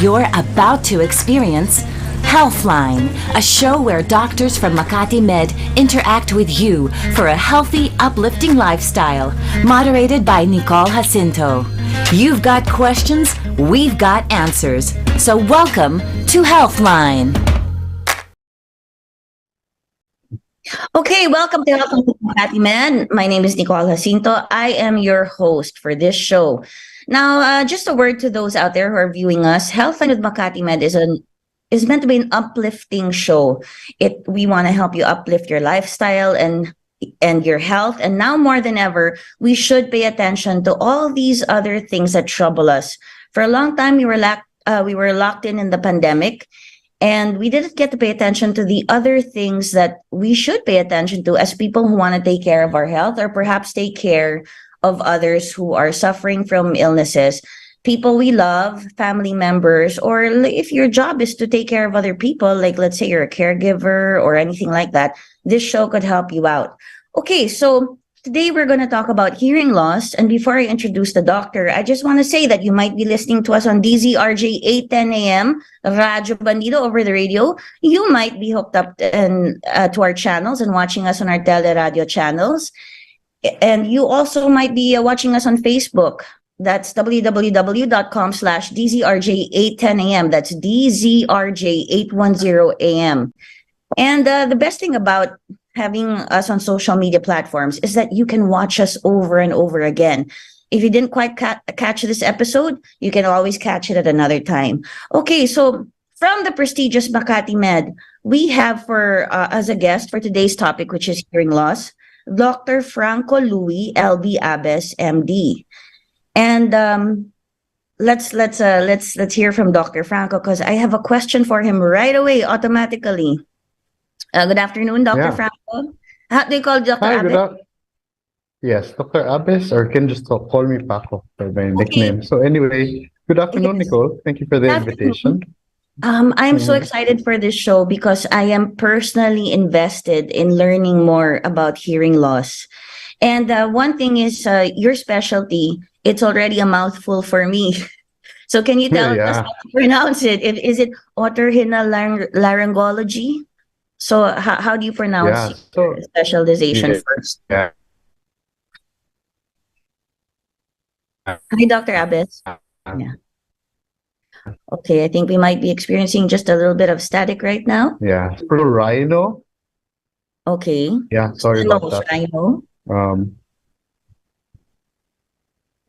You're about to experience Healthline, a show where doctors from Makati Med interact with you for a healthy, uplifting lifestyle. Moderated by Nicole Jacinto. You've got questions, we've got answers. So welcome to Healthline. Okay, welcome to Healthline with Makati Med. My name is Nicole Jacinto. I am your host for this show. Now, just a word to those out there who are viewing us. Healthline with Makati Med is meant to be an uplifting show. We want to help you uplift your lifestyle and your health. And now more than ever, we should pay attention to all these other things that trouble us. For a long time, we were locked in the pandemic, and we didn't get to pay attention to the other things that we should pay attention to as people who want to take care of our health, or perhaps take care of others who are suffering from illnesses. People we love, family members, or if your job is to take care of other people, like let's say you're a caregiver or anything like that, this show could help you out. Okay, so today we're going to talk about hearing loss. And before I introduce the doctor, I just want to say that you might be listening to us on DZRJ 810 AM, Radyo Bandido over the radio. You might be hooked up to our channels and watching us on our teleradio channels. And you also might be watching us on Facebook. That's www.com/DZRJ810AM. That's DZRJ810AM. And the best thing about having us on social media platforms is that you can watch us over and over again. If you didn't quite catch this episode, you can always catch it at another time. Okay, so from the prestigious Makati Med, we have as a guest for today's topic, which is hearing loss, Dr. Franco Louis 𝗛𝗶𝘶, MD. And let's hear from Dr. Franco, because I have a question for him right away, automatically. Good afternoon, Dr. Franco. How do you call Dr. Abbas? Yes, Dr. Abbas, or can just call me Paco for my nickname. So anyway, good afternoon, Nicole. Thank you for the invitation. I'm so excited for this show because I am personally invested in learning more about hearing loss. And one thing is your specialty, it's already a mouthful for me. So can you tell us how to pronounce it? Is it otorhinolaryngology? So how do you pronounce your specialization first? Yeah. Hi, Dr. Abbas. Yeah. Okay, I think we might be experiencing just a little bit of static right now. Yeah, rhino. Okay. Yeah, sorry about that. Rhino.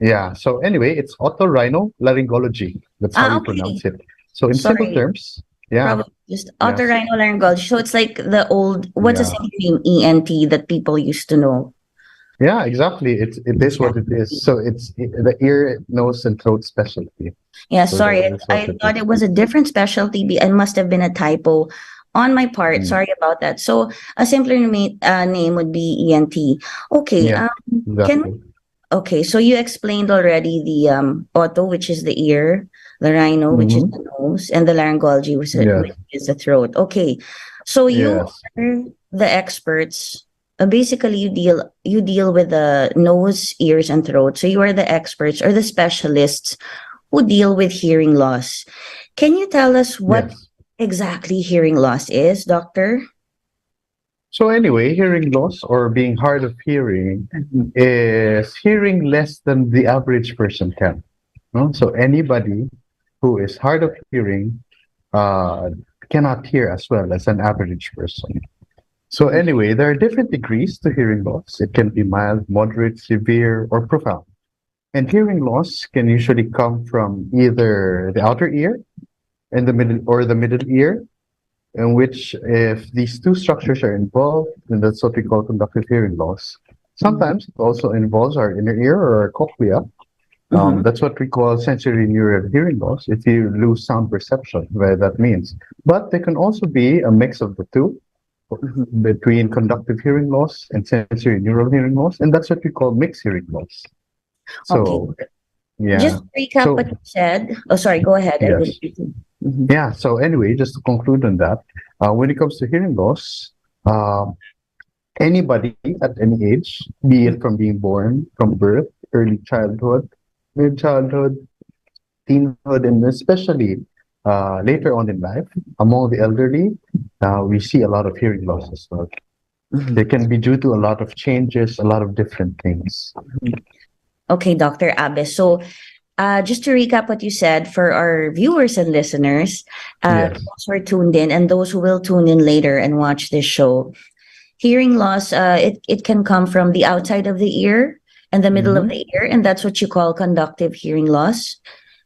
Yeah, so anyway, it's otorhinolaryngology. That's how you pronounce it. So in simple terms, probably just otorhinolaryngology. So it's like the old, what's a second name, ENT that people used to know? Yeah, exactly. It is what it is. So it's the ear, nose, and throat specialty. Yeah, so sorry. I thought it was a different specialty. It must have been a typo on my part. Sorry about that. So a simpler name would be ENT. Okay. Yeah, exactly. Okay, so you explained already the oto, which is the ear, the rhino, which is the nose, and the laryngology, which is the throat. Okay, so you are the experts. Basically, you deal with the nose, ears, and throat. So you are the experts or the specialists who deal with hearing loss. Can you tell us what exactly hearing loss is, doctor? So anyway, hearing loss, or being hard of hearing, is hearing less than the average person can. No? So anybody who is hard of hearing cannot hear as well as an average person. So anyway, there are different degrees to hearing loss. It can be mild, moderate, severe, or profound. And hearing loss can usually come from either the outer ear and the middle ear, in which if these two structures are involved, then that's what we call conductive hearing loss. Sometimes it also involves our inner ear or our cochlea. That's what we call sensory neural hearing loss, if you lose sound perception, where that means. But there can also be a mix of the two, between conductive hearing loss and sensory neural hearing loss, and that's what we call mixed hearing loss. So, just to recap what you said. Oh, sorry, go ahead. Yes. Yeah, so anyway, just to conclude on that, when it comes to hearing loss, anybody at any age, be it from being born, from birth, early childhood, mid-childhood, teenhood, and especially later on in life, among the elderly, we see a lot of hearing loss as well. Mhm. They can be due to a lot of changes, a lot of different things. Okay, Dr. Abe. So, just to recap what you said for our viewers and listeners, Yes. those who are tuned in and those who will tune in later and watch this show, hearing loss, it can come from the outside of the ear and the middle of Mhm. the ear, and that's what you call conductive hearing loss.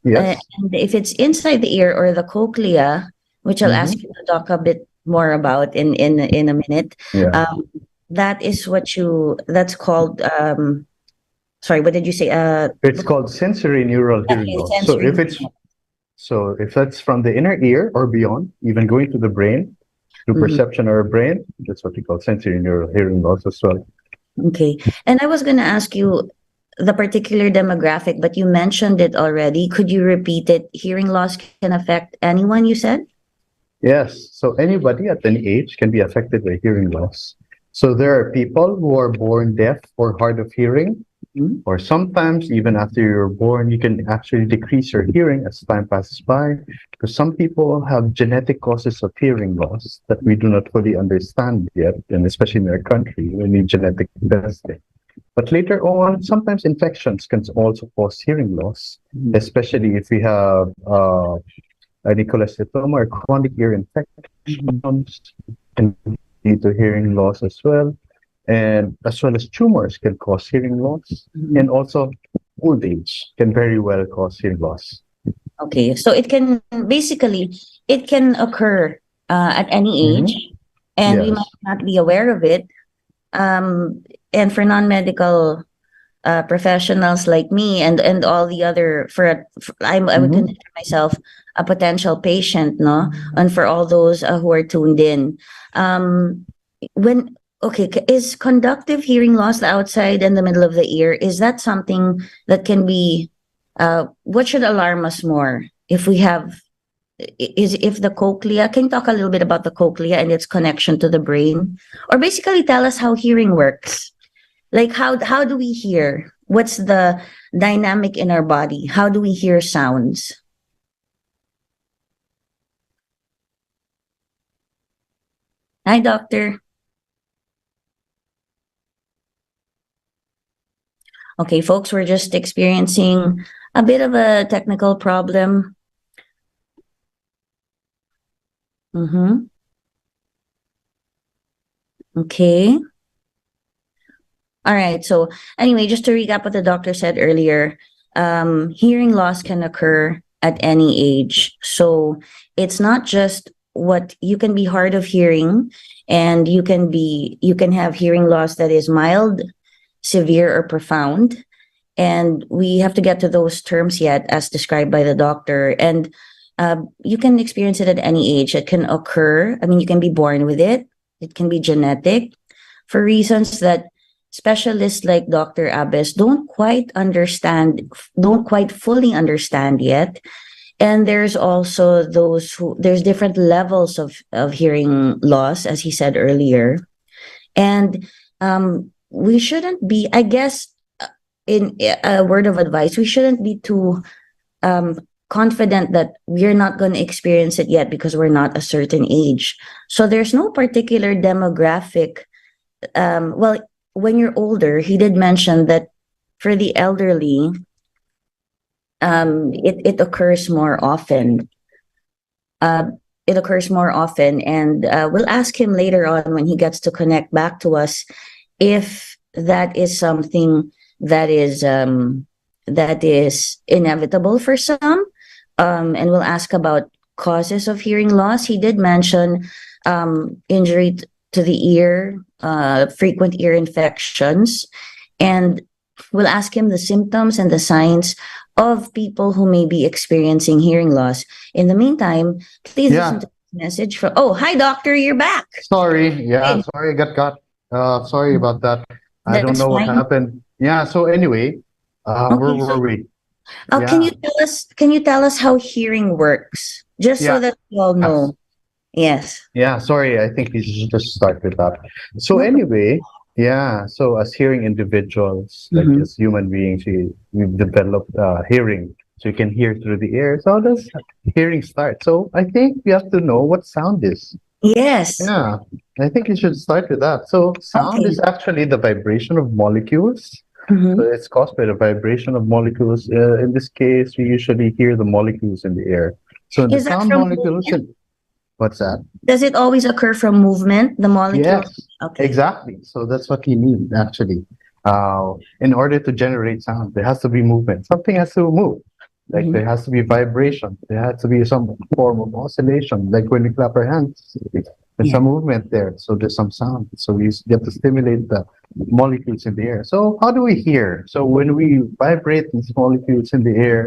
Yes. And if it's inside the ear or the cochlea, which I'll ask Mhm. you to talk a bit more about in a minute, Yeah. that is what that's called. Sorry, what did you say? It's called sensory neural hearing Okay, loss. So sensory. if that's from the inner ear or beyond, even going to the brain, through Mhm. perception or brain, that's what we call sensory neural hearing loss as well. Okay. And I was going to ask you the particular demographic, but you mentioned it already. Could you repeat it? Hearing loss can affect anyone, you said? Yes. So anybody at any age can be affected by hearing loss. So there are people who are born deaf or hard of hearing, Mhm. or sometimes even after you're born, you can actually decrease your hearing as time passes by. Because some people have genetic causes of hearing loss that we do not fully understand yet, and especially in our country, we need genetic testing. But later on, sometimes infections can also cause hearing loss, Mhm. especially if we have 𝗛𝗲𝗶𝗵𝗶 or chronic ear Mhm. infections can lead to hearing loss as well. And as well as tumors can cause hearing loss. Mhm. And also old age can very well cause hearing loss. Okay. So it can basically, it can occur at any age, Mhm. and we might Yes. not be aware of it. And for non-medical professionals like me and all the other I would Mhm. consider myself a potential patient, no, and for all those who are tuned in, um when okay, is conductive hearing loss the outside and the middle of the ear, is that something that can be what should alarm us more if we have is if the cochlea, can you talk a little bit about the cochlea and its connection to the brain, or basically tell us how hearing works, like how do we hear? What's the dynamic in our body? How do we hear sounds? Hi, doctor. Okay, folks, we're just experiencing a bit of a technical problem. Mm-hmm. Okay. All right. So anyway, just to recap what the doctor said earlier, hearing loss can occur at any age. So it's not just what you can be hard of hearing, and you can have hearing loss that is mild, severe, or profound. And we have to get to those terms yet, as described by the doctor. And you can experience it at any age. It can occur. I mean, you can be born with it. It can be genetic for reasons that specialists like Dr. Abes don't quite fully understand yet. And there's also there's different levels of hearing loss, as he said earlier. And we shouldn't be, I guess, in a word of advice, we shouldn't be too um, confident that we're not going to experience it yet because we're not a certain age. So there's no particular demographic. Well, when you're older, he did mention that for the elderly, it occurs more often. Uh, it occurs more often, and we'll ask him later on when he gets to connect back to us if that is something that is inevitable for some. And we'll ask about causes of hearing loss. He did mention injury to the ear, frequent ear infections, and we'll ask him the symptoms and the signs of people who may be experiencing hearing loss. In the meantime, please listen Yeah. to this message from. Oh, hi, doctor, you're back. Sorry. Yeah. Hey, Sorry. Got. Sorry about that. I don't that's know what fine. happened. Yeah. So anyway, where Okay, were so we? can Yeah. you tell us? Can you tell us how hearing works, just so Yeah. that we all Yes. know? Yes. Yeah, sorry, I think we should just start with that. So No problem. anyway, yeah, so as hearing individuals, like Mm-hmm. as human beings, we've developed hearing so you can hear through the air. So how does hearing start? So I think we have to know what sound is. Yes. Yeah, I think you should start with that. So sound Okay. is actually the vibration of molecules. So Mm-hmm. it's caused by the vibration of molecules. In this case, we usually hear the molecules in the air. So the Is that sound from molecules, movement? what's that? Does it always occur from movement, the molecules? Yes, Okay. exactly. So that's what you need actually. In order to generate sound, there has to be movement. Something has to move. Like Mm-hmm. there has to be vibration. There has to be some form of oscillation. Like when we clap our hands, there's Yeah. some movement there. So there's some sound. So we get to stimulate the molecules in the air. So how do we hear? So when we vibrate these molecules in the air,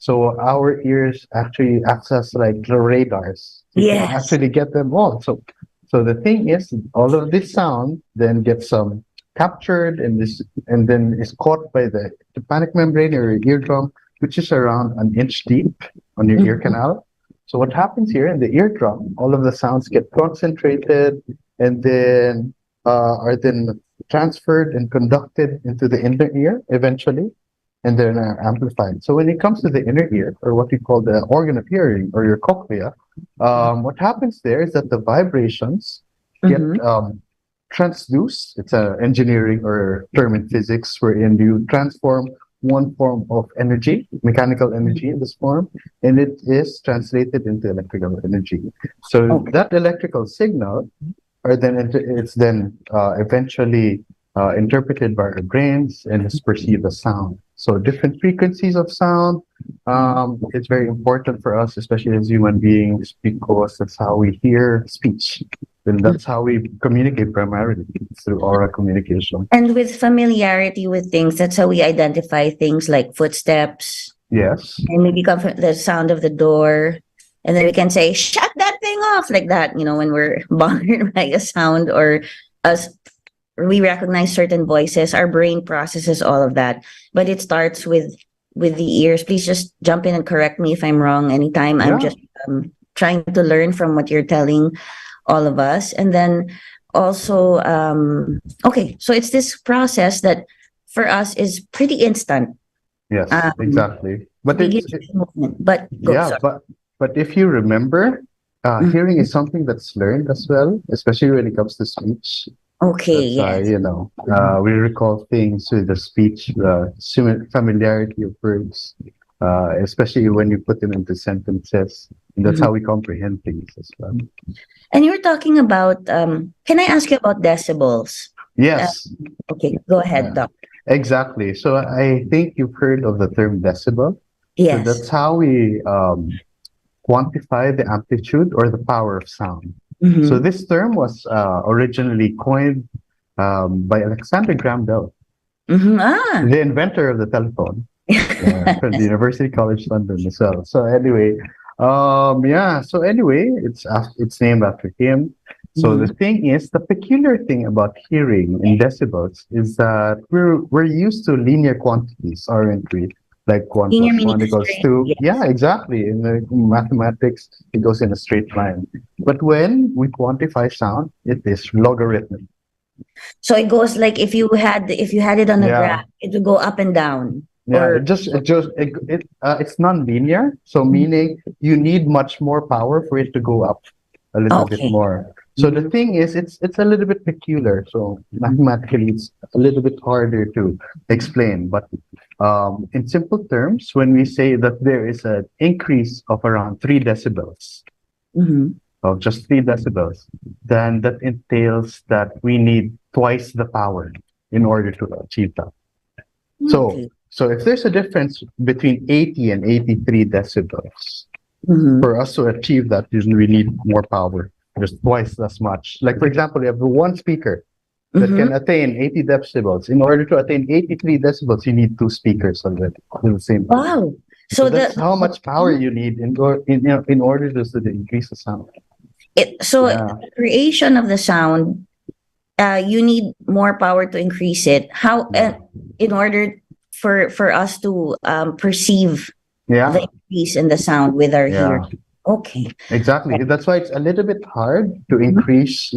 so our ears actually acts as like the radars. You can Yes. actually get them all. So the thing is, all of this sound then gets captured and then is caught by the tympanic membrane or your eardrum, which is around an inch deep on your ear Mhm. canal. So what happens here in the eardrum, all of the sounds get concentrated and then are then transferred and conducted into the inner ear eventually, and then are amplified. So when it comes to the inner ear, or what we call the organ of hearing, or your cochlea, what happens there is that the vibrations get Mhm. transduced. It's an engineering or term in physics wherein you transform one form of energy, mechanical energy in this form, and it is translated into electrical energy. So Okay. that electrical signal are then it's then eventually interpreted by our brains and is perceived as sound. So different frequencies of sound. It's very important for us, especially as human beings, because that's how we hear speech. And that's how we communicate primarily through oral communication. And with familiarity with things, that's how we identify things like footsteps Yes. and maybe the sound of the door. And then we can say, shut that thing off, like that, when we're bothered by a sound or us, we recognize certain voices, our brain processes all of that. But it starts with the ears. Please just jump in and correct me if I'm wrong anytime. I'm Yeah. just trying to learn from what you're telling all of us. And then also, okay, so it's this process that for us is pretty instant. Yes. Um, Exactly. But begin it's with movement, but go, yeah. sorry. But if you remember, hearing Mhm. is something that's learned as well, especially when it comes to speech. Okay, That's why, yes. we recall things with the speech, familiarity of words, especially when you put them into sentences. And that's Mhm. how we comprehend things as well. And you were talking about, can I ask you about decibels? Uh, Yes, okay, go ahead, yeah, Doc. exactly. So I think you've heard of the term decibel. So Yes. that's how we quantify the amplitude or the power of sound. So Mm-hmm. this term was originally coined by Alexander Graham Bell, Mm-hmm. Ah. the inventor of the telephone. From the University College London as well. So anyway, yeah. So anyway, it's named after him. So the Mhm. thing is, the peculiar thing about hearing in decibels is that we're used to linear quantities, aren't we? Like one Linear plus meaning one equals straight. two. Yeah, Yes. exactly. In the mathematics, it goes in a straight line. But when we quantify sound, it is logarithmic. So it goes like if you had it on a graph, Yeah. it would go up and down. Yeah, Or it's non-linear, so meaning you need much more power for it to go up a little bit okay. more. So the Mhm. thing is, it's a little bit peculiar. So mathematically, it's a little bit harder to explain. But in simple terms, when we say that there is an increase of around 3 decibels, Mhm. of just 3 decibels, then that entails that we need twice the power in order to achieve that. So, Okay. so if there's a difference between 80 and 83 decibels, Mhm. for us to achieve that, usually we need more power, just twice as much. Like, for example, you have one speaker that Mhm. can attain 80 decibels. In order to attain 83 decibels, you need two speakers already with the same power. Wow. So So that's how much power you need in order just to increase the sound. Yeah. the creation of the sound, you need more power to increase it. How Yeah. in order for us to perceive the Yeah. increase in the sound with our Yeah. hearing. Okay. Exactly. That's why it's a little bit hard to Mhm. increase,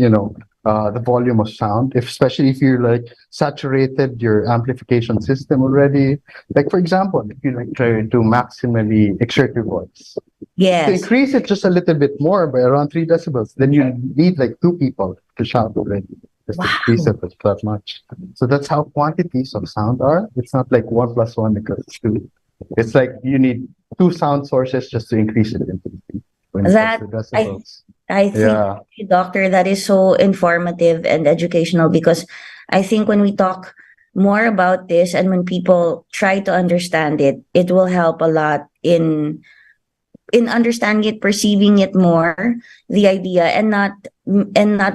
the volume of sound, especially if you're like saturated your amplification system already. Like for example, if you like try to maximally exert your voice, to Yes. increase it just a little bit more by around 3 decibels, then you need like two people to shout already. Just to increase Wow. it that much. So that's how quantities of sound are. It's not like 1 plus 1 equals 2. It's like you need two sound sources just to increase it into when it comes That to I decibels. I think, Yeah. doctor, that is so informative and educational, because I think when we talk more about this and when people try to understand it, it will help a lot in understanding it, perceiving it more, the idea, and not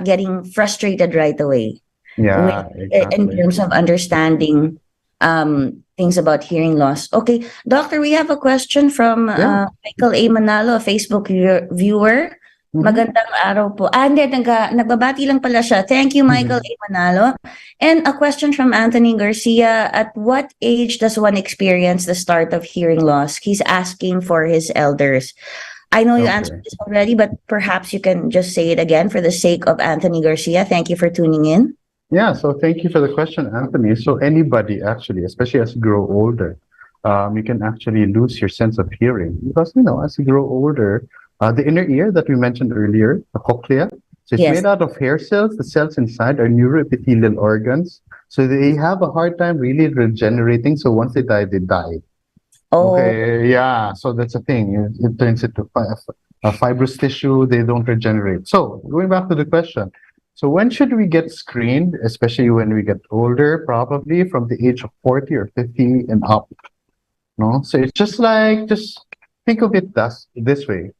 getting frustrated right away with, Yeah, in exactly. terms of understanding things about hearing loss. Okay, doctor, we have a question from Yeah. Michael A. Manalo, a Facebook viewer. Hmm. Magandang araw po. Hindi, nagbabati lang pala siya. Thank you, Michael A. Manalo. And a question from Anthony Garcia. At what age does one experience the start of hearing loss? He's asking for his elders. I know you answered Okay. this already, but perhaps you can just say it again for the sake of Anthony Garcia. Thank you for tuning in. Yeah, so thank you for the question, Anthony. So anybody actually, especially as you grow older, you can actually lose your sense of hearing because, as you grow older, the inner ear that we mentioned earlier, the cochlea, so it's Yes. made out of hair cells. The cells inside are neuroepithelial organs. So they have a hard time really regenerating. So once they die, they die. Oh, Okay, yeah. So that's the thing. It turns into a fibrous tissue. They don't regenerate. So going back to the question, so when should we get screened, especially when we get older? Probably from the age of 40 or 50 and up. No, so it's just think of it this way.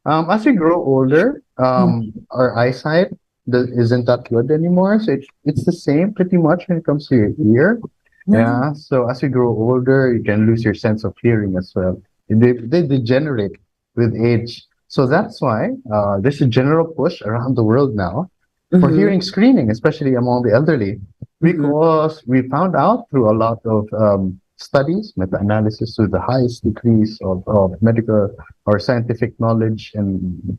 As we grow older, our eyesight isn't that good anymore. So it's the same pretty much when it comes to your ear. no. Yeah, so as you grow older, you can lose your sense of hearing as well. They degenerate with age. So that's why there's a general push around the world now for Mm-hmm. hearing screening, especially among the elderly, Mm-hmm. because we found out through a lot of studies, meta-analysis to the highest degrees of medical or scientific knowledge and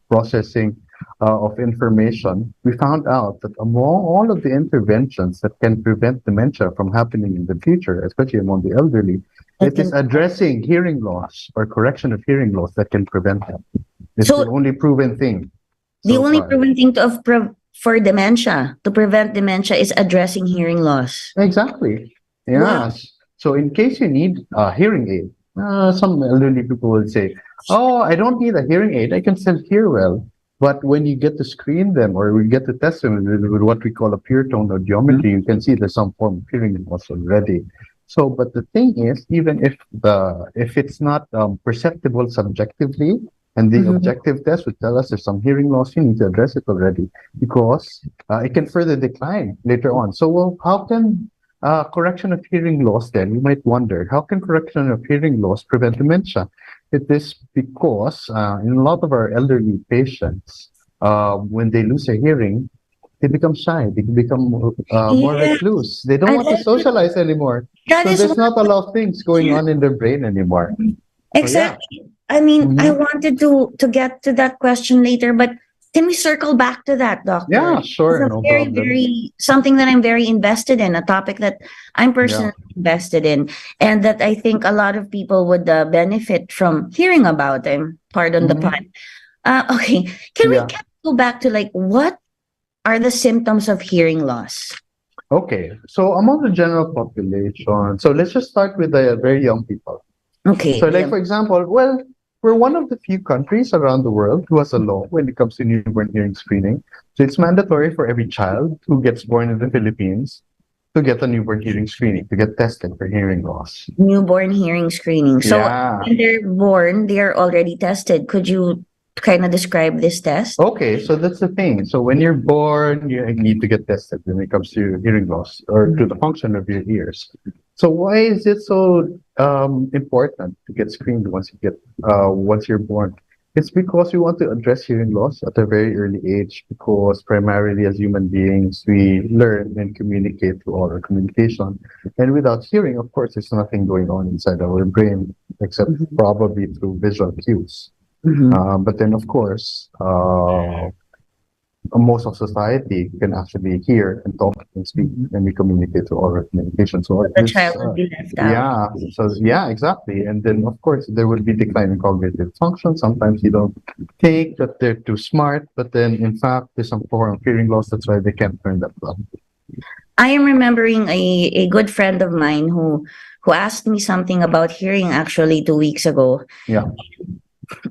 processing of information, we found out that among all of the interventions that can prevent dementia from happening in the future, especially among the elderly, That it is can, addressing hearing loss or correction of hearing loss that can prevent that. It's the so only proven thing the so only far. proven thing for dementia, to prevent dementia, is addressing hearing loss. Exactly. Wow. Yes. So in case you need a hearing aid, some elderly people will say, "Oh, I don't need a hearing aid. I can still hear well." But when you get to screen them or we get to test them with what we call a pure tone audiometry, you can see there's some form of hearing loss already. So, but the thing is, even if it's not perceptible subjectively, and the Mhm. objective test would tell us there's some hearing loss, you need to address it already because it can further decline later on. So, well, how can correction of hearing loss then? You might wonder, how can correction of hearing loss prevent dementia? It is because in a lot of our elderly patients, when they lose their hearing, they become shy. They become more Yeah, recluse. They don't I, want to socialize anymore. that So is there's one not a of lot of things going the, on in their brain anymore. So yeah. exactly. I mean, I Mhm. wanted to get to that question later, but can we circle back to that, doctor? Yeah, It's sure, a no very, problem. very something that I'm very invested in, a topic that I'm Yeah. personally invested in, and that I think a lot of people would benefit from hearing about. Pardon the pun. Mhm. Okay, Yeah. can we go back to, like, what are the symptoms of hearing loss? Okay. So among the general population, so let's just start with the very young people. Okay, So, the like for example, well, we're one of the few countries around the world who has a law when it comes to newborn hearing screening. So it's mandatory for every child who gets born in the Philippines to get a newborn hearing screening, to get tested for hearing loss. newborn hearing screening. So Yeah. when they're born, they're already tested. Could you kind of describe this test? Okay, so that's the thing. So when you're born, you need to get tested when it comes to hearing loss or to the function of your ears. So why is it so important to get screened once you're born? It's because we want to address hearing loss at a very early age because primarily as human beings, we learn and communicate through all our communication. And without hearing, of course, there's nothing going on inside our brain except Mhm. probably through visual cues. Mhm. But then, of course, most of society can actually hear and talk and speak, and we communicate through oral communication. So The this, child would be left out. yeah, so yeah, exactly. And then of course there would be decline in cognitive function. Sometimes you don't think that they're too smart, but then in fact there's some form of hearing loss. That's why they can't learn that well. I am remembering a good friend of mine who asked me something about hearing actually 2 weeks ago. Yeah.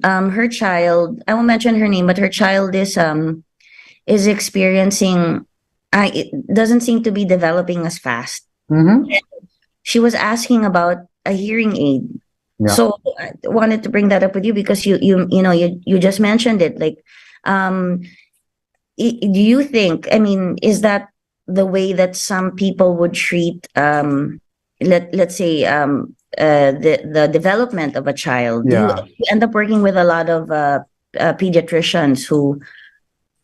Her child, I won't mention her name, but her child is experiencing, it doesn't seem to be developing as fast. Mm-hmm. She was asking about a hearing aid. Yeah. So I wanted to bring that up with you because you just mentioned it. Like, do you think, I mean, is that the way that some people would treat, let's say, the development of a child? Yeah. Do you end up working with a lot of pediatricians who,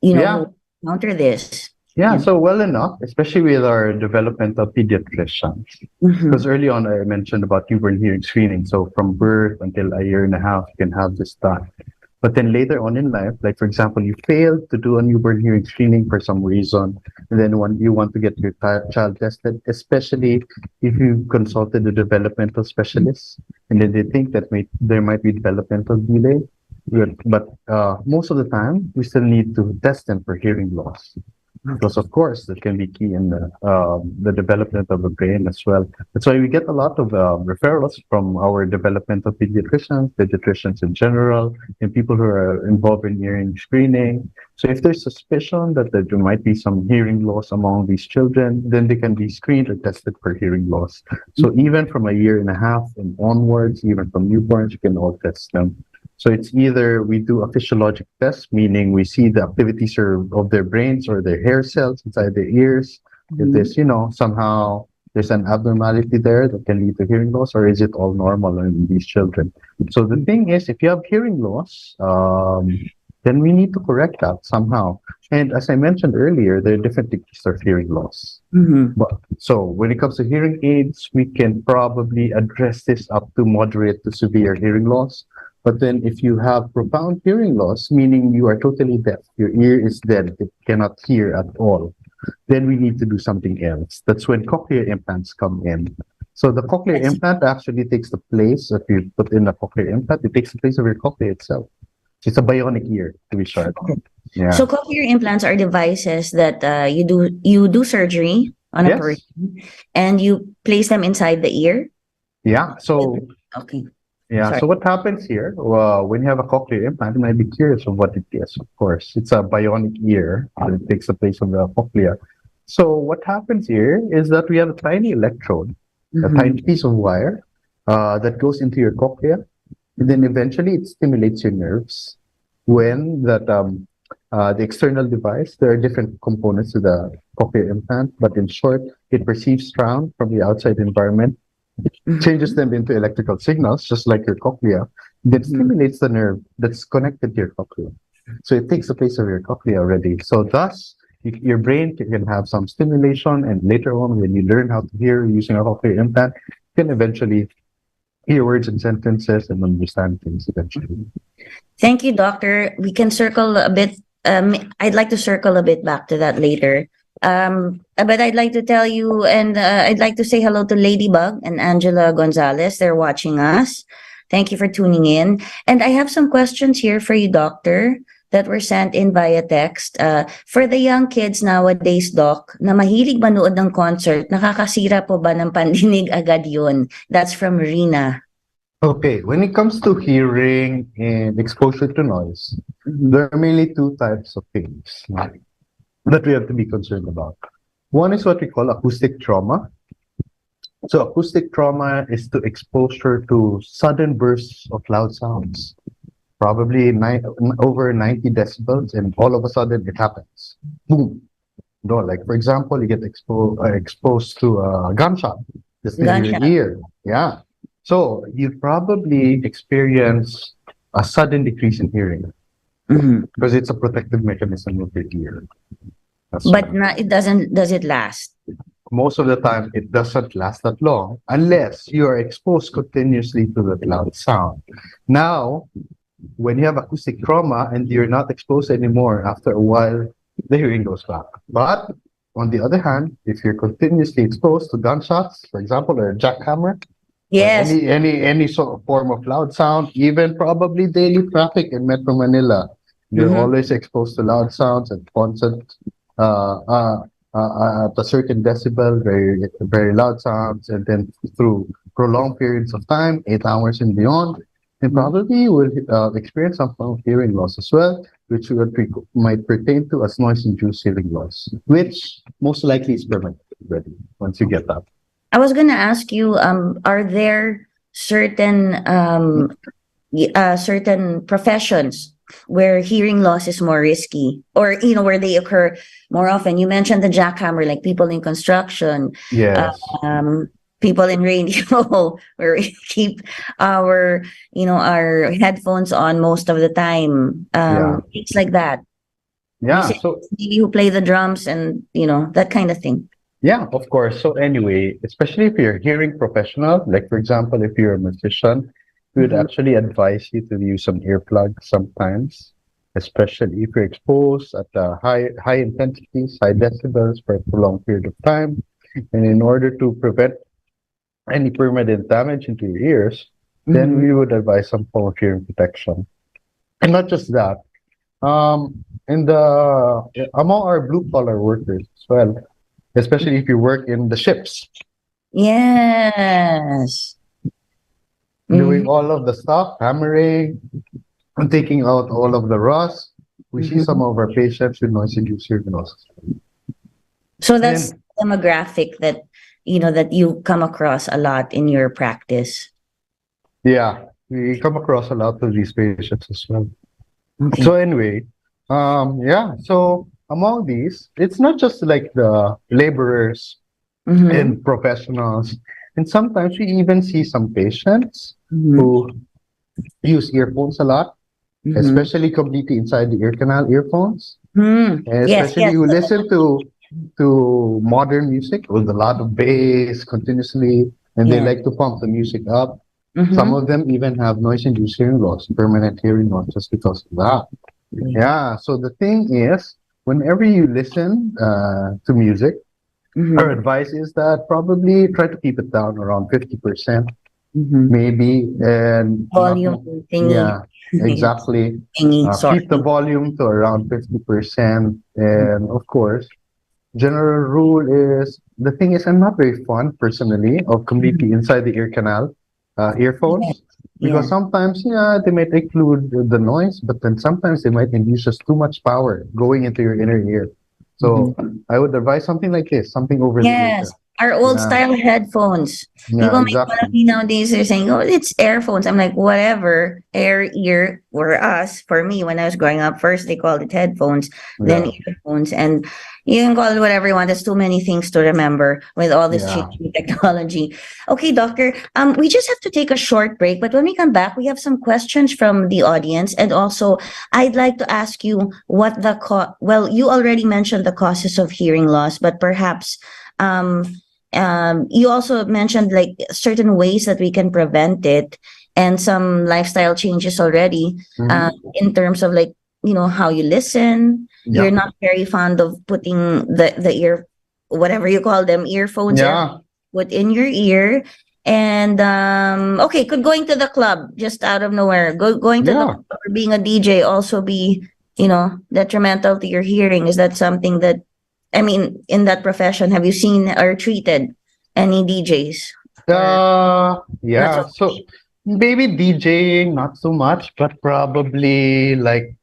Yeah. who counter this? Yeah, so well enough, especially with our developmental pediatricians. Mhm. Because early on, I mentioned about newborn hearing screening. So from birth until a year and a half, you can have this done. But then later on in life, like for example, you failed to do a newborn hearing screening for some reason, and then when you want to get your child tested, especially if you consulted a developmental specialist, and then they think that there might be developmental delay. But most of the time, we still need to test them for hearing loss. Because of course that can be key in the development of the brain as well. That's why we get a lot of referrals from our developmental pediatricians in general, and people who are involved in hearing screening. So if there's suspicion that there might be some hearing loss among these children, then they can be screened or tested for hearing loss. So even from a year and a half and onwards, even from newborns, you can all test them. So it's either we do a physiologic test, meaning we see the activities of their brains or their hair cells inside their ears. If there's, somehow there's an abnormality there that can lead to hearing loss, or is it all normal in these children? So the thing is, if you have hearing loss, then we need to correct that somehow. And as I mentioned earlier, there are different degrees of hearing loss. But, so when it comes to hearing aids, we can probably address this up to moderate to severe hearing loss. But then if you have profound hearing loss, meaning you are totally deaf, your ear is dead, it cannot hear at all, then we need to do something else. That's when cochlear implants come in. So the cochlear implant actually takes the place, if you put in a cochlear implant, it takes the place of your cochlea itself. It's a bionic ear, to be short. Yeah. So cochlear implants are devices that you do surgery on a Yes. person, and you place them inside the ear. Yeah. So Okay. yeah. Sorry. So what happens here? Well, when you have a cochlear implant, you might be curious of what it is. Of course, it's a bionic ear, and it takes the place of the cochlea. So what happens here is that we have a tiny electrode, a tiny piece of wire that goes into your cochlea, and then eventually it stimulates your nerves. When that the external device, there are different components to the cochlear implant, but in short, it perceives sound from the outside environment, changes them into electrical signals, just like your cochlea, then stimulates the nerve that's connected to your cochlea. So it takes the place of your cochlea already. So thus, your brain can have some stimulation, and later on, when you learn how to hear using a cochlear implant, you can eventually hear words and sentences and understand things eventually. Thank you, doctor. We can circle a bit. I'd like to circle a bit back to that later. But I'd like to tell you, and I'd like to say hello to Ladybug and Angela Gonzalez. They're watching us. Thank you for tuning in. And I have some questions here for you, doctor, that were sent in via text. For the young kids nowadays, doc, na mahilig manood ng concert, nakakasira po ba ng pandinig agad yun? That's from Rina. Okay, when it comes to hearing and exposure to noise, there are mainly two types of things that we have to be concerned about. One is what we call acoustic trauma. So acoustic trauma is to exposure to sudden bursts of loud sounds, probably over 90 decibels, and all of a sudden it happens. Boom. No, like for example, you get exposed to a gunshot just in your ear. Yeah. So you probably experience a sudden decrease in hearing because it's a protective mechanism of your ear. But does it last? Most of the time, it doesn't last that long unless you are exposed continuously to the loud sound. Now, when you have acoustic trauma and you're not exposed anymore, after a while, the hearing goes back. But on the other hand, if you're continuously exposed to gunshots, for example, or a jackhammer, or Yes. any sort of form of loud sound, even probably daily traffic in Metro Manila, you're Mm-hmm. always exposed to loud sounds at constant, uh, uh, at a certain decibel, very loud sounds, and then through prolonged periods of time, 8 hours and beyond, then probably you will experience some form of hearing loss as well, which might pertain to as noise-induced hearing loss, which most likely is permanent already once you get that. I was gonna ask you, are there certain professions where hearing loss is more risky, or where they occur more often? You mentioned the jackhammer, like people in construction, Yes. um, people in radio, where we keep our headphones on most of the time. Yeah. Things like that. Yeah. So Maybe who play the drums and that kind of thing. yeah, of course. So anyway, especially if you're a hearing professional, like for example, if you're a musician, we would Mhm. actually advise you to use some earplugs sometimes, especially if you're exposed at high intensities, high decibels for a prolonged period of time. And in order to prevent any permanent damage into your ears, then Mhm. we would advise some form of hearing protection. And not just that, in the among our blue collar workers as well, especially if you work in the ships, Yes. doing Mhm. all of the stuff, hammering and taking out all of the rust. We see some Mhm. of our patients with noise-induced hearing loss. So that's And demographic that you come across a lot in your practice. yeah, we come across a lot of these patients as well. Okay. So anyway, yeah, so among these, it's not just like the laborers Mm-hmm. and professionals. And sometimes we even see some patients Mm-hmm. who use earphones a lot, Mm-hmm. especially completely inside the ear canal earphones. Mm. And Yes, especially yes. you listen to modern music with a lot of bass continuously, and they Yeah. like to pump the music up. Some Mm-hmm. of them even have noise-induced hearing loss, permanent hearing loss, just because of that. Yeah. So the thing is, whenever you listen to music, our Mm-hmm. advice is that probably try to keep it down around 50%, Mm-hmm. maybe, and not, Volume thingy. yeah, exactly. Thingy, Keep the sorry. volume to around 50%. And of course, general rule is the thing is, I'm not very fond personally of completely inside the ear canal Yeah. earphones because Yeah. sometimes, yeah, they might include the noise, but then sometimes they might induce just too much power going into your inner ear. So Mhm. I would advise something like this, something over the Yes, ear. our old Yeah, style headphones. yeah, People make fun of exactly. me nowadays. They're saying, "Oh, it's earphones." I'm like, whatever. Air, ear, were us. For me, when I was growing up, first they called it headphones, then Yeah, earphones, and you can call it whatever you want. There's too many things to remember with all this yeah. changing technology. Okay, doctor. We just have to take a short break, but when we come back, we have some questions from the audience, and also I'd like to ask you what well, you already mentioned the causes of hearing loss, but perhaps um you also mentioned like certain ways that we can prevent it, and some lifestyle changes already, Hmm. in terms of like how you listen. You're Yeah, not very fond of putting the ear, whatever you call them, earphones, yeah, put in your ear. And okay, could going to the club just out of nowhere, going to the yeah. club or being a DJ also be detrimental to your hearing? Is that something that, I mean, in that profession, have you seen or treated any DJs, or not so Yeah. So much? maybe DJing, not so much, but probably like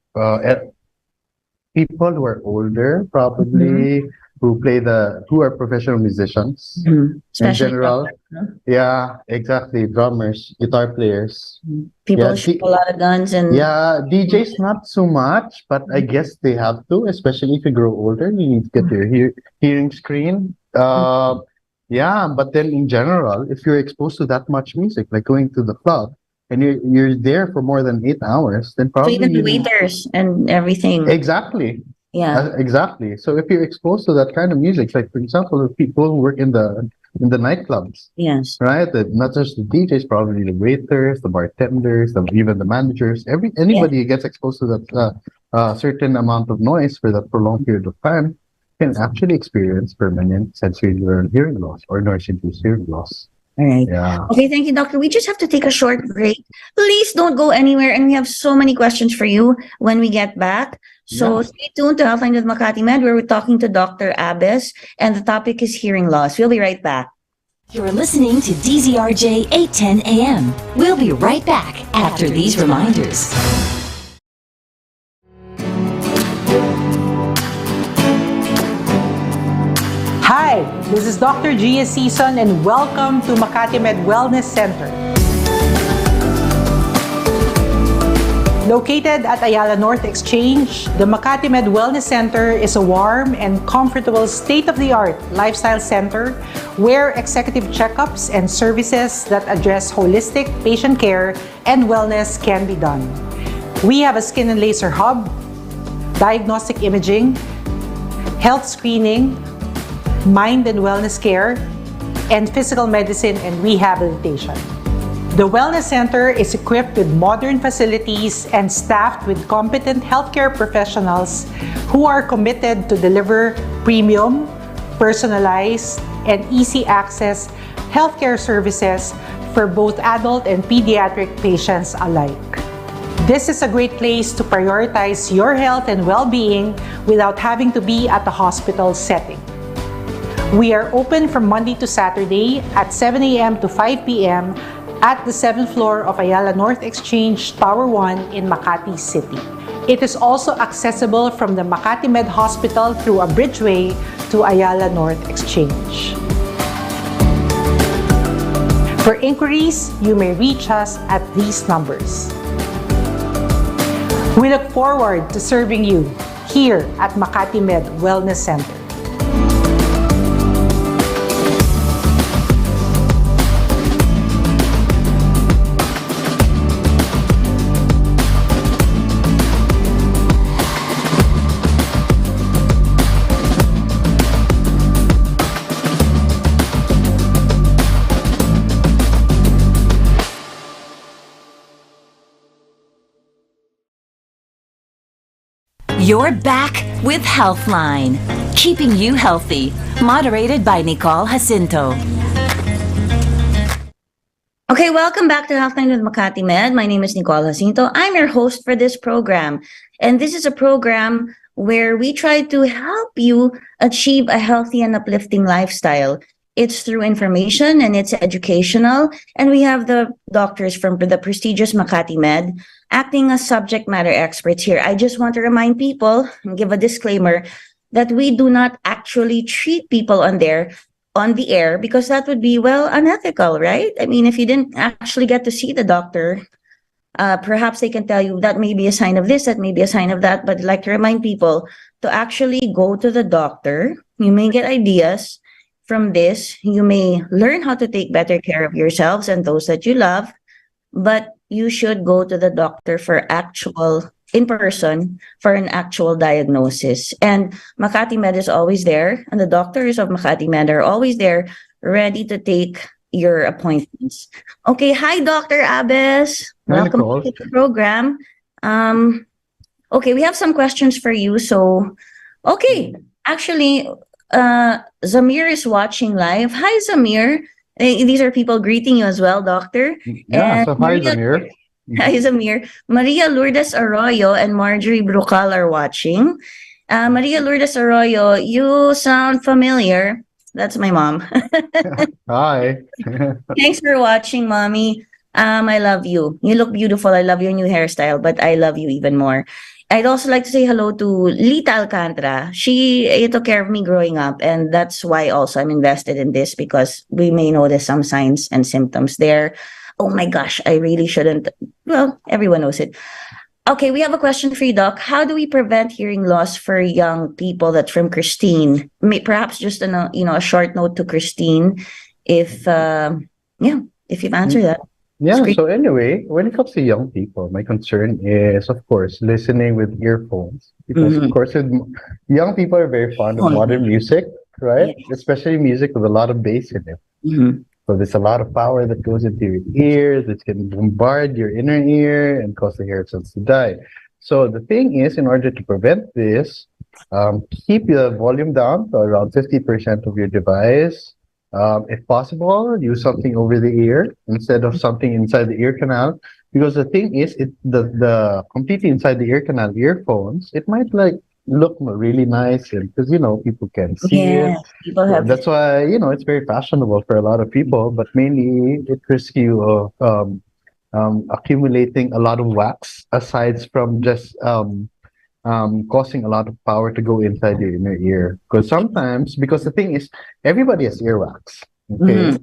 people who are older, Mhm. probably who are professional musicians Mhm. in Especially general. drummers, no? Yeah, exactly. Drummers, guitar players. Mhm. Yeah, People shoot a lot of guns and yeah, DJs not so much, but I guess they have to, especially if you grow older, you need to get your hearing screen. Yeah, but then in general, if you're exposed to that much music, like going to the club, and you're there for more than 8 hours, then so probably even the you need waiters and everything. exactly. Yeah. Exactly. So if you're exposed to that kind of music, like for example, the people who work in the nightclubs, Yes. right? Not just the DJs, probably the waiters, the bartenders, even the managers. Yeah. Anybody who gets exposed to a certain amount of noise for that prolonged period of time can actually experience permanent sensory hearing loss or noise-induced hearing loss. All right. Yeah. Okay, thank you, doctor. We just have to take a short break. Please don't go anywhere. And we have so many questions for you when we get back. So Yeah. stay tuned to Healthline with Makati Med, where we're talking to Dr. Abbas, and the topic is hearing loss. We'll be right back. You're listening to DZRJ 810 AM. We'll be right back after these reminders. Hi, this is Dr. Jacinto and welcome to Makati Med Wellness Center. Located at Ayala North Exchange, the Makati Med Wellness Center is a warm and comfortable state-of-the-art lifestyle center where executive checkups and services that address holistic patient care and wellness can be done. We have a skin and laser hub, diagnostic imaging, health screening, mind and wellness care, and physical medicine and rehabilitation. The Wellness Center is equipped with modern facilities and staffed with competent healthcare professionals who are committed to deliver premium, personalized, and easy access healthcare services for both adult and pediatric patients alike. This is a great place to prioritize your health and well-being without having to be at the hospital setting. We are open from Monday to Saturday at 7 a.m. to 5 p.m. at the 7th floor of Ayala North Exchange, Tower 1 in Makati City. It is also accessible from the Makati Med Hospital through a bridgeway to Ayala North Exchange. For inquiries, you may reach us at these numbers. We look forward to serving you here at Makati Med Wellness Center. You're back with Healthline, keeping you healthy. Moderated by Nicole Jacinto. Okay, welcome back to Healthline with Makati Med. My name is Nicole Jacinto. I'm your host for this program. And this is a program where we try to help you achieve a healthy and uplifting lifestyle. It's through information and it's educational. And we have the doctors from the prestigious Makati Med acting as subject matter experts here. I just want to remind people and give a disclaimer that we do not actually treat people on the air because that would be, well, unethical, right? I mean, if you didn't actually get to see the doctor, perhaps they can tell you that may be a sign of this, that may be a sign of that. But I'd like to remind people to actually go to the doctor. You may get ideas from this. You may learn how to take better care of yourselves and those that you love, but you should go to the doctor for in person for an actual diagnosis. And Makati Med is always there, and the doctors of Makati Med are always there, ready to take your appointments. Okay, hi, Dr. Abbas. Hi, Welcome Nicole. to the program. Okay, we have some questions for you. So, okay, actually, Zamir is watching live. Hi, Zamir. These are people greeting you as well, doctor. Yeah, And so hi, Zamir. Hi, Zamir. Maria Lourdes Arroyo and Marjorie Brucal are watching. Maria Lourdes Arroyo, you sound familiar. That's my mom. Hi. Thanks for watching, mommy. I love you. You look beautiful. I love your new hairstyle, but I love you even more. I'd also like to say hello to Lita Alcantara. She took care of me growing up, and that's why also I'm invested in this because we may notice some signs and symptoms there. Oh my gosh, I really shouldn't. Well, everyone knows it. Okay, we have a question for you, Doc. How do we prevent hearing loss for young people? That's from Christine. Perhaps just a short note to Christine, if you've answered that. Yeah, so anyway, when it comes to young people, my concern is, of course, listening with earphones. Because, of course, young people are very fond of modern music, right? Yeah. Especially music with a lot of bass in it. So there's a lot of power that goes into your ears, that can bombard your inner ear and cause the hair cells to die. So the thing is, in order to prevent this, keep the volume down to around 50% of your device. If possible, use something over the ear instead of something inside the ear canal. Because the thing is, the completely inside the ear canal earphones, it might like look really nice, and because people can see it. Yes, people have. That's why it's very fashionable for a lot of people, but mainly it risks you of accumulating a lot of wax, aside from just causing a lot of power to go inside your inner ear. Because the thing is, everybody has earwax. Okay.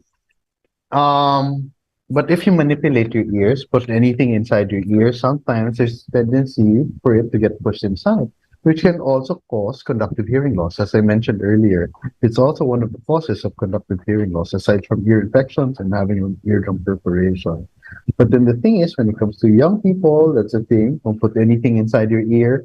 But if you manipulate your ears, put anything inside your ear, sometimes there's tendency for it to get pushed inside, which can also cause conductive hearing loss. As I mentioned earlier, it's also one of the causes of conductive hearing loss, aside from ear infections and having an eardrum perforation. But then the thing is, when it comes to young people, that's the thing. Don't put anything inside your ear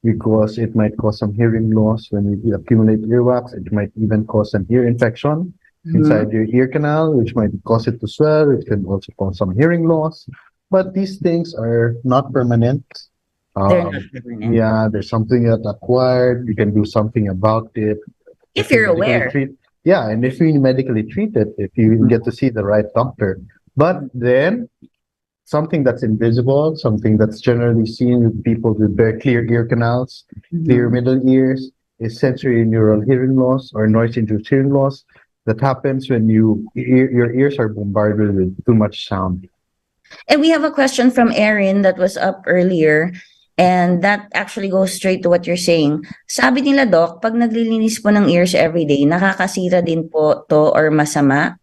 because it might cause some hearing loss. When you accumulate earwax, it might even cause an ear infection inside your ear canal, which might cause it to swell. It can also cause some hearing loss. But these things are not permanent. They're not permanent. Yeah, there's something that acquired. You can do something about it. If you're medically aware. Yeah, and if you medically treat it, if you get to see the right doctor. But then something that's invisible, something that's generally seen with people with very clear ear canals, clear middle ears, is sensory neural hearing loss or noise-induced hearing loss that happens when your ears are bombarded with too much sound. And we have a question from Erin that was up earlier, and that actually goes straight to what you're saying. Sabi nila, Doc, pag naglilinis po ng ears everyday, nakakasira din po to or masama?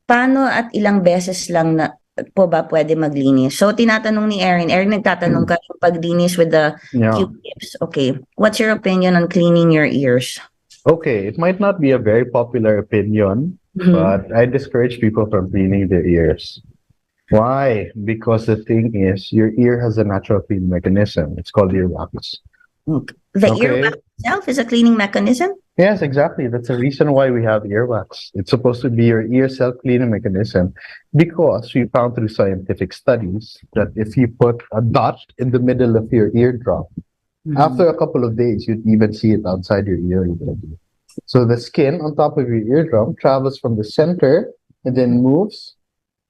Paano at ilang beses lang na po ba pwede maglinis? So, tinatanong ni Erin, nagtatanong ka yung paglinis with the Q-tips. Okay, what's your opinion on cleaning your ears? Okay, it might not be a very popular opinion, but I discourage people from cleaning their ears. Why? Because the thing is, your ear has a natural cleaning mechanism. It's called earwax. The earwax itself is a cleaning mechanism? Yes, exactly. That's the reason why we have earwax. It's supposed to be your ear self-cleaning mechanism, because we found through scientific studies that if you put a dot in the middle of your eardrum, after a couple of days, you'd even see it outside your ear. So the skin on top of your eardrum travels from the center and then moves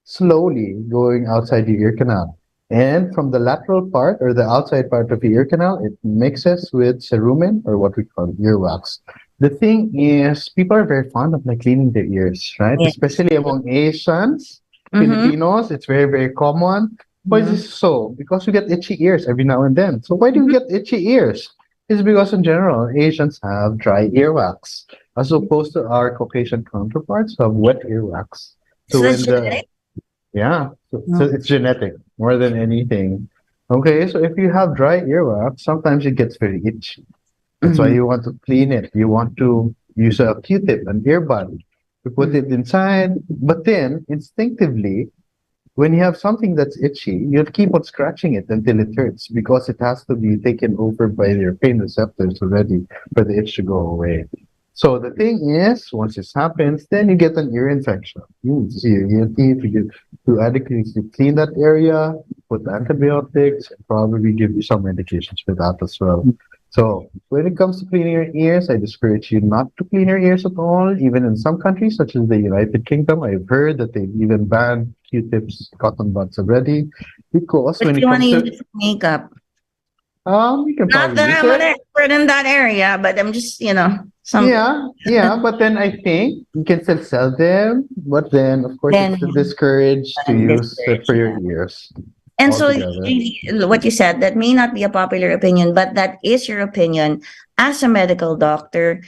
slowly going outside your ear canal. And from the lateral part or the outside part of the ear canal, it mixes with cerumen, or what we call earwax. The thing is, people are very fond of like cleaning their ears, right? Yes. Especially among Asians, Filipinos, it's very, very common. Why is this so? Because we get itchy ears every now and then. So why do we get itchy ears? It's because in general, Asians have dry earwax, as opposed to our Caucasian counterparts who have wet earwax. So when genetic? Yeah, so it's genetic more than anything. Okay, so if you have dry earwax, sometimes it gets very itchy. That's why you want to clean it. You want to use a Q-tip, an earbud, to put it inside. But then, instinctively, when you have something that's itchy, you'll keep on scratching it until it hurts, because it has to be taken over by your pain receptors already for the itch to go away. So the thing is, once this happens, then you get an ear infection. You see your ENT to adequately clean that area, put antibiotics, and probably give you some medications for that as well. So when it comes to cleaning your ears, I discourage you not to clean your ears at all. Even in some countries, such as the United Kingdom, I've heard that they've even banned Q-tips, cotton buds already, because when it comes to use it for makeup, you can not that I'm an expert in that area, but I'm just but then I think you can still sell them, but then of course it's discouraged to use it for your ears. And altogether. So really, what you said, that may not be a popular opinion, but that is your opinion as a medical doctor,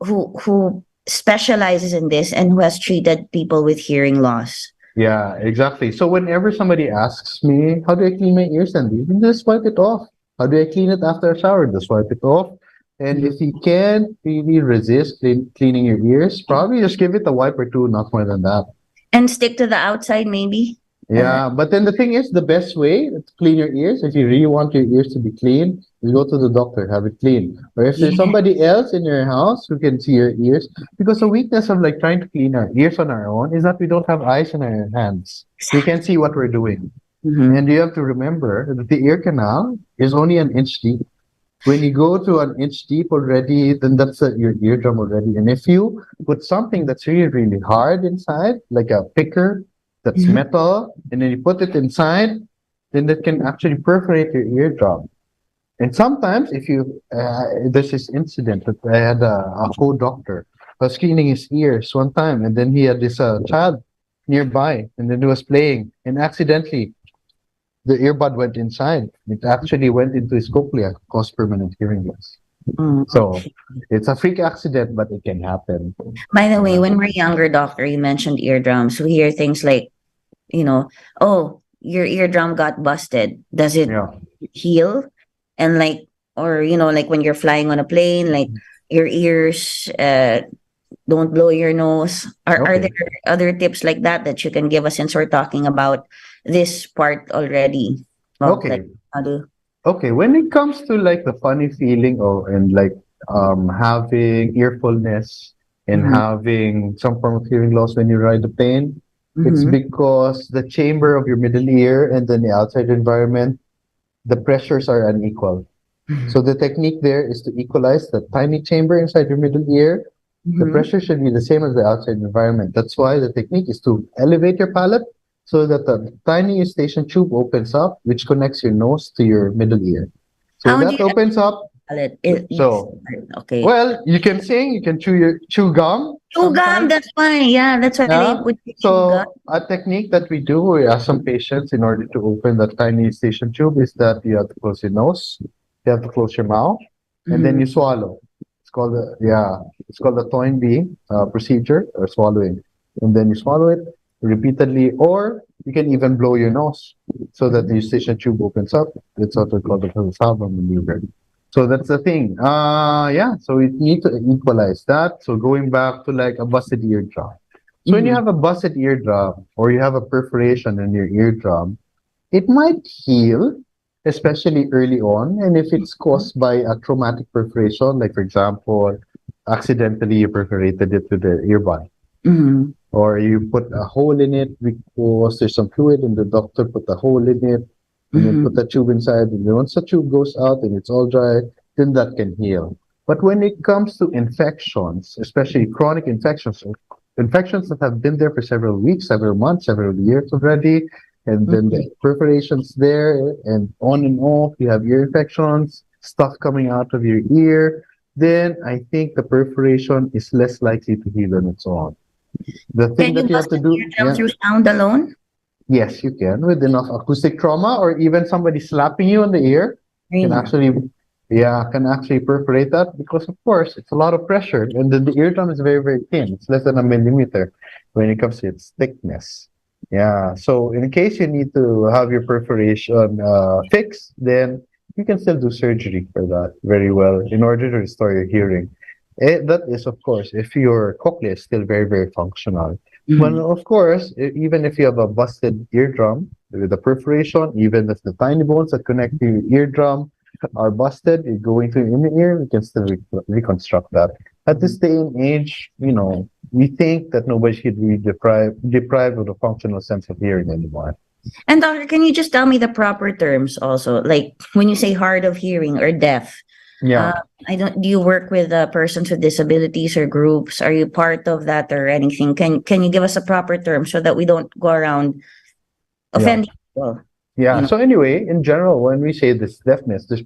who specializes in this and who has treated people with hearing loss. Yeah, exactly. So whenever somebody asks me, how do I clean my ears, and you can just wipe it off. How do I clean it after a shower? Just wipe it off. And if you can't really resist cleaning your ears, probably just give it a wipe or two, not more than that. And stick to the outside, maybe? Yeah, but then the thing is, the best way to clean your ears, if you really want your ears to be clean, you go to the doctor, have it cleaned. Or if there's somebody else in your house who can see your ears, because the weakness of like trying to clean our ears on our own is that we don't have eyes in our hands. We can't see what we're doing. And you have to remember that the ear canal is only an inch deep. When you go to an inch deep already, then that's your eardrum already. And if you put something that's really, really hard inside, like a picker that's metal, and then you put it inside, then that can actually perforate your eardrum. And sometimes, if you, there's this incident that I had a co-doctor was cleaning his ears one time, and then he had this child nearby, and then he was playing, and accidentally the earbud went inside. It actually went into his cochlea, caused permanent hearing loss. So it's a freak accident, but it can happen. By the way, when we're younger, doctor, you mentioned eardrums. We hear things like, oh, your eardrum got busted. Does it Yeah. heal? And like, or like when you're flying on a plane, like your ears don't blow your nose. Are Okay. there other tips like that you can give us, since we're talking about this part already? Of, Okay. like, how to Okay, when it comes to like the funny feeling and like having earfulness and Mhm. having some form of hearing loss when you ride the plane, it's Mhm. because the chamber of your middle ear and then the outside environment, the pressures are unequal. So the technique there is to equalize the tiny chamber inside your middle ear. The Mhm. pressure should be the same as the outside environment. That's why the technique is to elevate your palate so that the tiny eustachian tube opens up, which connects your nose to your middle ear. So How do that you opens up. it? So, Okay. well, you can sing, you can chew gum Chew gum, sometimes. that's fine. Yeah, that's why they Yeah. put chew gum. So a technique that we do with some patients in order to open the tiny eustachian tube is that you have to close your nose, you have to close your mouth, and then Mhm. you swallow. It's called the 𝗠𝗸𝗁𝗶 procedure or swallowing. And then you swallow it repeatedly, or you can even blow your nose so that the eustachian tube opens up. It's also called the 𝗛𝗶 maneuver. So that's the thing. Yeah. So you need to equalize that. So going back to like a busted eardrum. So when you Mhm. have a busted eardrum or you have a perforation in your eardrum, it might heal, especially early on. And if it's caused by a traumatic perforation, like for example, accidentally you perforated it with the earbud, Mhm. or you put a hole in it because there's some fluid and the doctor put a hole in it and then put Mhm. the tube inside. And then once the tube goes out and it's all dry, then that can heal. But when it comes to infections, especially chronic infections, infections that have been there for several weeks, several months, several years already, and then the perforations there and on and off, you have ear infections, stuff coming out of your ear, then I think the perforation is less likely to heal on its own. The thing Can you that you have bust to an do, eardrum yeah, through sound alone? yes, you can with enough acoustic trauma or even somebody slapping you in the ear can Really? actually, yeah, can actually perforate that because of course it's a lot of pressure and then the eardrum is very, very thin. It's less than a millimeter when it comes to its thickness. Yeah, so in case you need to have your perforation fixed, then you can still do surgery for that very well in order to restore your hearing. That is, of course, if your cochlea is still very, very functional. Mhm. Well, of course, even if you have a busted eardrum with a perforation, even if the tiny bones that connect to your eardrum are busted, you go into your inner ear, we can still reconstruct that. At this day and age, we think that nobody should be deprived of the functional sense of hearing anymore. And doctor, can you just tell me the proper terms also? Like when you say hard of hearing or deaf, Yeah, uh, I don't. Do you work with persons with disabilities or groups? Are you part of that or anything? Can you give us a proper term so that we don't go around yeah, offending people? yeah. You know, So anyway, in general, when we say this deafness, this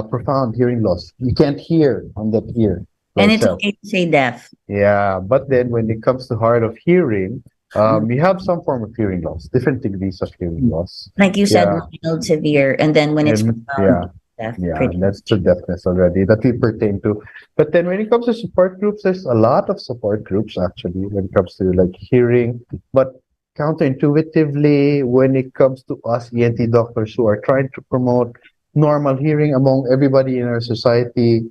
profound hearing loss, you can't hear on that ear by and it's itself. okay to say deaf, Yeah, but then when it comes to hard of hearing, you have some form of hearing loss, different degrees of hearing loss. like you said, Yeah, mild, severe, and then when it's and profound, yeah, deaf. yeah, Pretty that's the much. deafness already that we pertain to. But then when it comes to support groups, there's a lot of support groups actually when it comes to like hearing. But counterintuitively, when it comes to us ENT doctors who are trying to promote normal hearing among everybody in our society,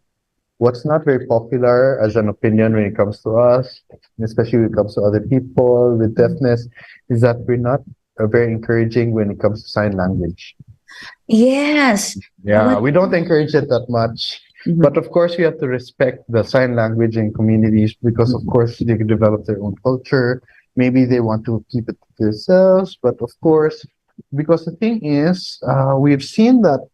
what's not very popular as an opinion when it comes to us, especially when it comes to other people with deafness, is that we're not very encouraging when it comes to sign language. Yes. Yeah, What? we don't encourage it that much. Mhm. But of course, we have to respect the sign language in communities because, of course, they can develop their own culture. Maybe they want to keep it to themselves, but of course, because the thing is, we've seen that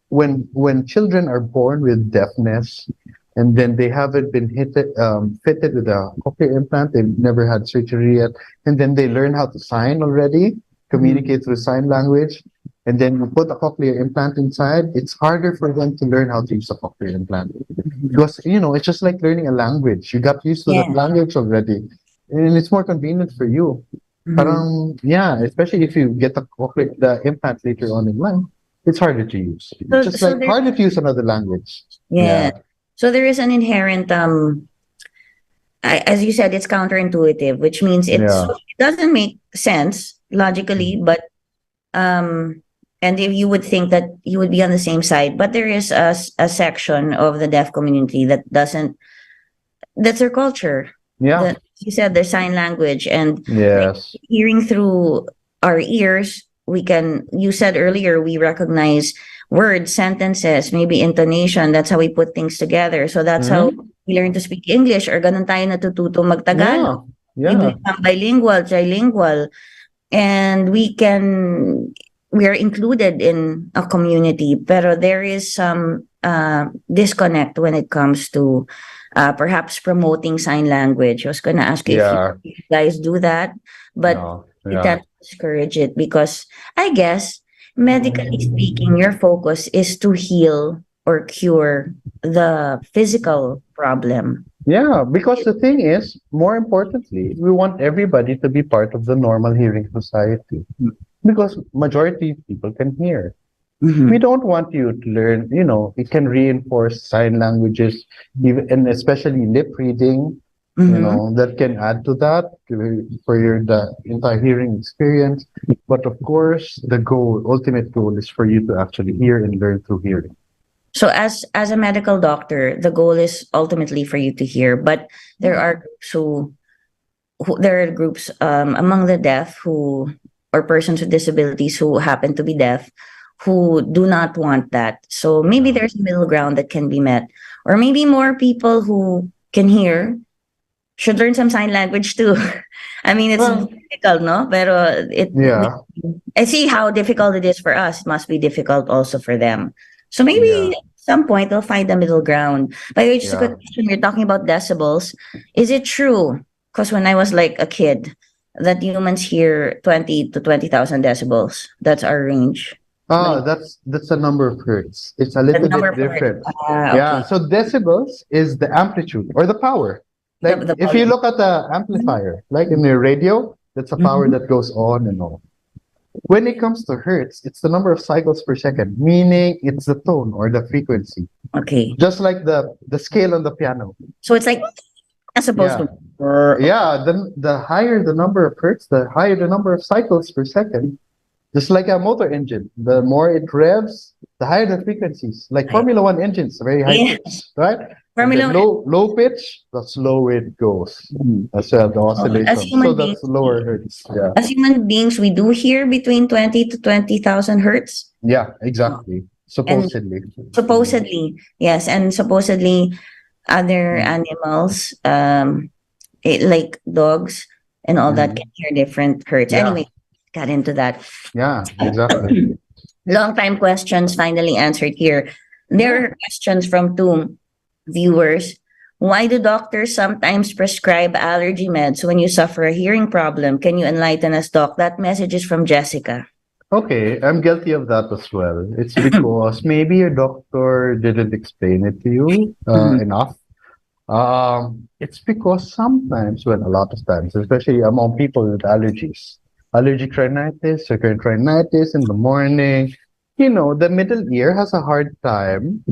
when children are born with deafness, and then they haven't been fitted with a cochlear implant, they've never had surgery yet, and then they learn how to sign already, communicate through sign language, and then you put a cochlear implant inside, it's harder for them to learn how to use a cochlear implant. Because, it's just like learning a language. You got used to that Yeah. language already, and it's more convenient for you. Parang, yeah, especially if you get the implant later on in life, it's harder to use. So, It's just so like there, harder to use another language. yeah. So there is an inherent as you said, it's counterintuitive, which means Yeah. it doesn't make sense logically, but and if you would think that you would be on the same side, but there is a section of the deaf community that doesn't. That's their culture. Yeah. You said their sign language, and Yes. hearing through our ears, we can. You said earlier we recognize words, sentences, maybe intonation. That's how we put things together. So that's how we learn to speak English, or ganun tayo natututo magtagalog. Yeah. We Yeah. become bilingual, trilingual, and we are included in a community, pero there is some disconnect when it comes to perhaps promoting sign language. I was going to ask you Yeah. if you guys do that, but No. we Yeah. tend to discourage it because I guess medically speaking, your focus is to heal or cure the physical problem. Yeah, because the thing is, more importantly, we want everybody to be part of the normal hearing society. Because majority of people can hear. We don't want you to learn, it can reinforce sign languages, even and especially lip reading, that can add to that for the entire hearing experience. But of course, the ultimate goal is for you to actually hear and learn through hearing. So as a medical doctor, the goal is ultimately for you to hear, but there are groups there are groups among the deaf or persons with disabilities who happen to be deaf who do not want that. So maybe there's a middle ground that can be met, or maybe more people who can hear should learn some sign language too. I mean, it's difficult, no? Pero Yeah. I see how difficult it is for us. It must be difficult also for them. So maybe at some point they'll find a middle ground. By the way, just a quick question. You're talking about decibels. Is it true? Because when I was like a kid, that humans hear 20 to 20,000 decibels. That's our range. That's the number of hertz. It's a little bit different. Yeah. Okay. So decibels is the amplitude or the power. Like The if you volume. look at the amplifier, like in your radio, that's a power that goes on and on. When it comes to hertz, it's the number of cycles per second, meaning it's the tone or the frequency. Okay. Just like the scale on the piano. So it's like as opposed to Yeah, the higher the number of hertz, the higher the number of cycles per second. Just like a motor engine, the more it revs, the higher the frequencies. Like Formula One engines, very high Yeah. pitch, right? Formula And then low pitch, the slower it goes. That's the oscillation. human So that's lower hertz. Yeah. as human beings, we do hear between 20 to 20,000 hertz. Yeah, exactly. Supposedly. Supposedly, yes, and supposedly other animals, like dogs and all that, can hear different hertz. Yeah. Anyway, got into that. Yeah, exactly. Long time questions finally answered here. There are questions from two viewers. Why do doctors sometimes prescribe allergy meds when you suffer a hearing problem? Can you enlighten us, Doc? That message is from Jessica. Okay, I'm guilty of that as well. It's because maybe your doctor didn't explain it to you enough. It's because sometimes, well, a lot of times, especially among people with allergies, allergic rhinitis, recurrent rhinitis in the morning, the middle ear has a hard time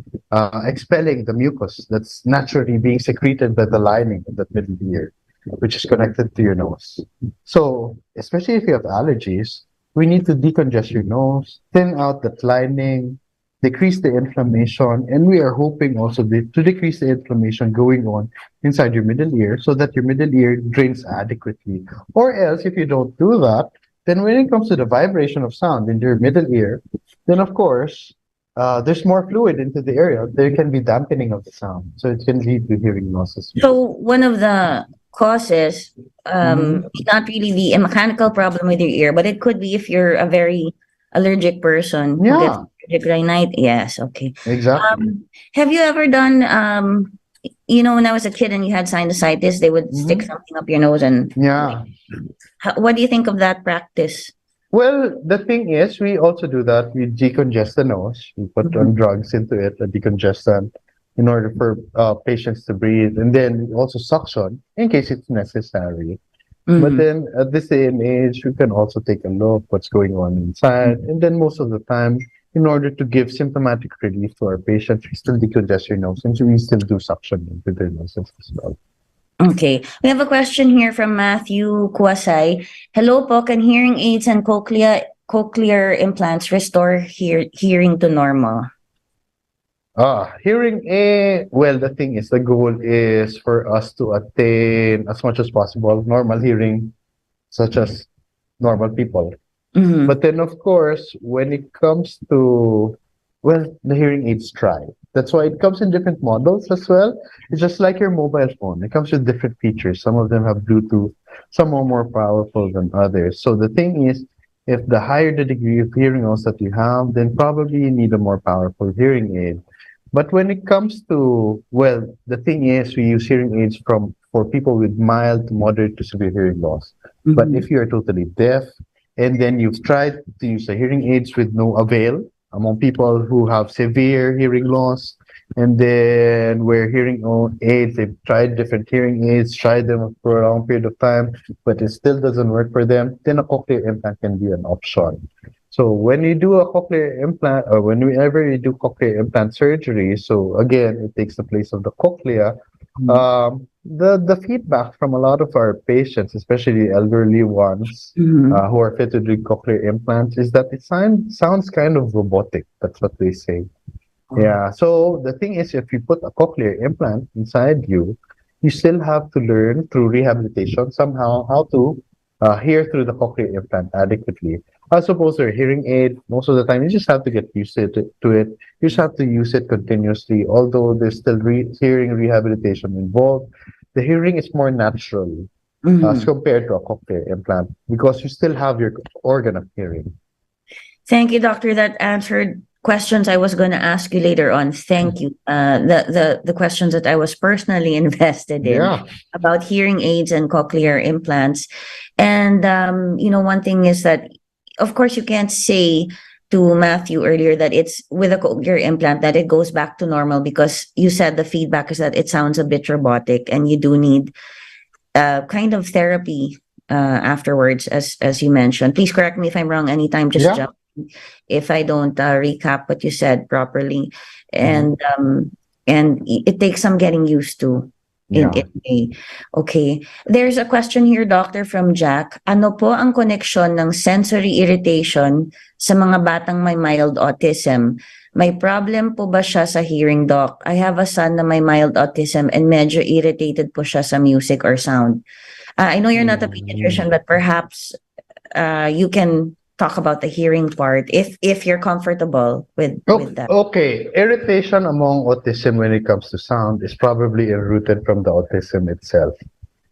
expelling the mucus that's naturally being secreted by the lining of that middle ear, which is connected to your nose. So, especially if you have allergies, we need to decongest your nose, thin out that lining, decrease the inflammation, and we are hoping also to decrease the inflammation going on inside your middle ear so that your middle ear drains adequately. Or else, if you don't do that, then when it comes to the vibration of sound in your middle ear, then of course, there's more fluid into the area. There can be dampening of the sound, so it can lead to hearing loss as well. So one of the causes may not really be a mechanical problem with your ear, but it could be if you're a very allergic person who gets Yeah, allergic rhinitis. Yes, okay. exactly. Have you ever done you know, when I was a kid and you had sinusitis, they would stick Mhm. something up your nose and Yeah. what do you think of that practice? Well, the thing is, we also do that. We decongest the nose. We put on drugs into it, a decongestant, in order for patients to breathe. And then we also suction in case it's necessary. But Mhm. then at this day and age, we can also take a look what's going on inside. And then most of the time, in order to give symptomatic relief to our patients, we still decongest your nose and we still do suction into their noses as well. Okay. We have a question here from Matthew Kuasay. Hello po, can hearing aids and cochlear implants restore hearing to normal? Hearing aid, well, the thing is, the goal is for us to attain as much as possible normal hearing, such as normal people. Mhm. But then, of course, when it comes to, well, the hearing aids try. That's why it comes in different models as well. It's just like your mobile phone. It comes with different features. Some of them have Bluetooth, some are more powerful than others. So the thing is, if the higher the degree of hearing loss that you have, then probably you need a more powerful hearing aid. But when it comes to, well, the thing is, we use hearing aids for people with mild to moderate to severe hearing loss. But if you're totally deaf, and then you've tried to use the hearing aids with no avail among people who have severe hearing loss, and then where aids, they've tried different hearing aids, tried them for a long period of time, but it still doesn't work for them, then a cochlear implant can be an option. So when you do a cochlear implant, or whenever you do cochlear implant surgery, so again, it takes the place of the cochlea. The feedback from a lot of our patients, especially elderly ones, Mhm. who are fitted with cochlear implants, is that it sounds kind of robotic. That's what they say. Yeah. So the thing is, if you put a cochlear implant inside you, you still have to learn through rehabilitation somehow how to hear through the cochlear implant adequately. As opposed to a hearing aid, most of the time you just have to get used to it. You just have to use it continuously. Although there's still hearing rehabilitation involved, the hearing is more natural as Mhm. compared to a cochlear implant because you still have your organ of hearing. Thank you, doctor. That answered questions I was going to ask you later on. Thank you. The questions that I was personally invested in Yeah. about hearing aids and cochlear implants. And you know, one thing is that, of course, you can't say to Matthew earlier that it's with a cochlear implant that it goes back to normal because you said the feedback is that it sounds a bit robotic and you do need kind of therapy afterwards, as you mentioned. Please correct me if I'm wrong anytime. Just Yeah. jump if I don't recap what you said properly. Mhm. And it takes some getting used to in Yeah. a okay. There's a question here, doctor, from Jack. Ano po ang koneksyon ng sensory irritation sa mga batang may mild autism? May problem po ba siya sa hearing, doc? I have a son na may mild autism and medyo irritated po siya sa music or sound. I know you're not a pediatrician, but perhaps you can talk about the hearing part if you're comfortable with that. Okay, irritation among autism when it comes to sound is probably rooted from the autism itself,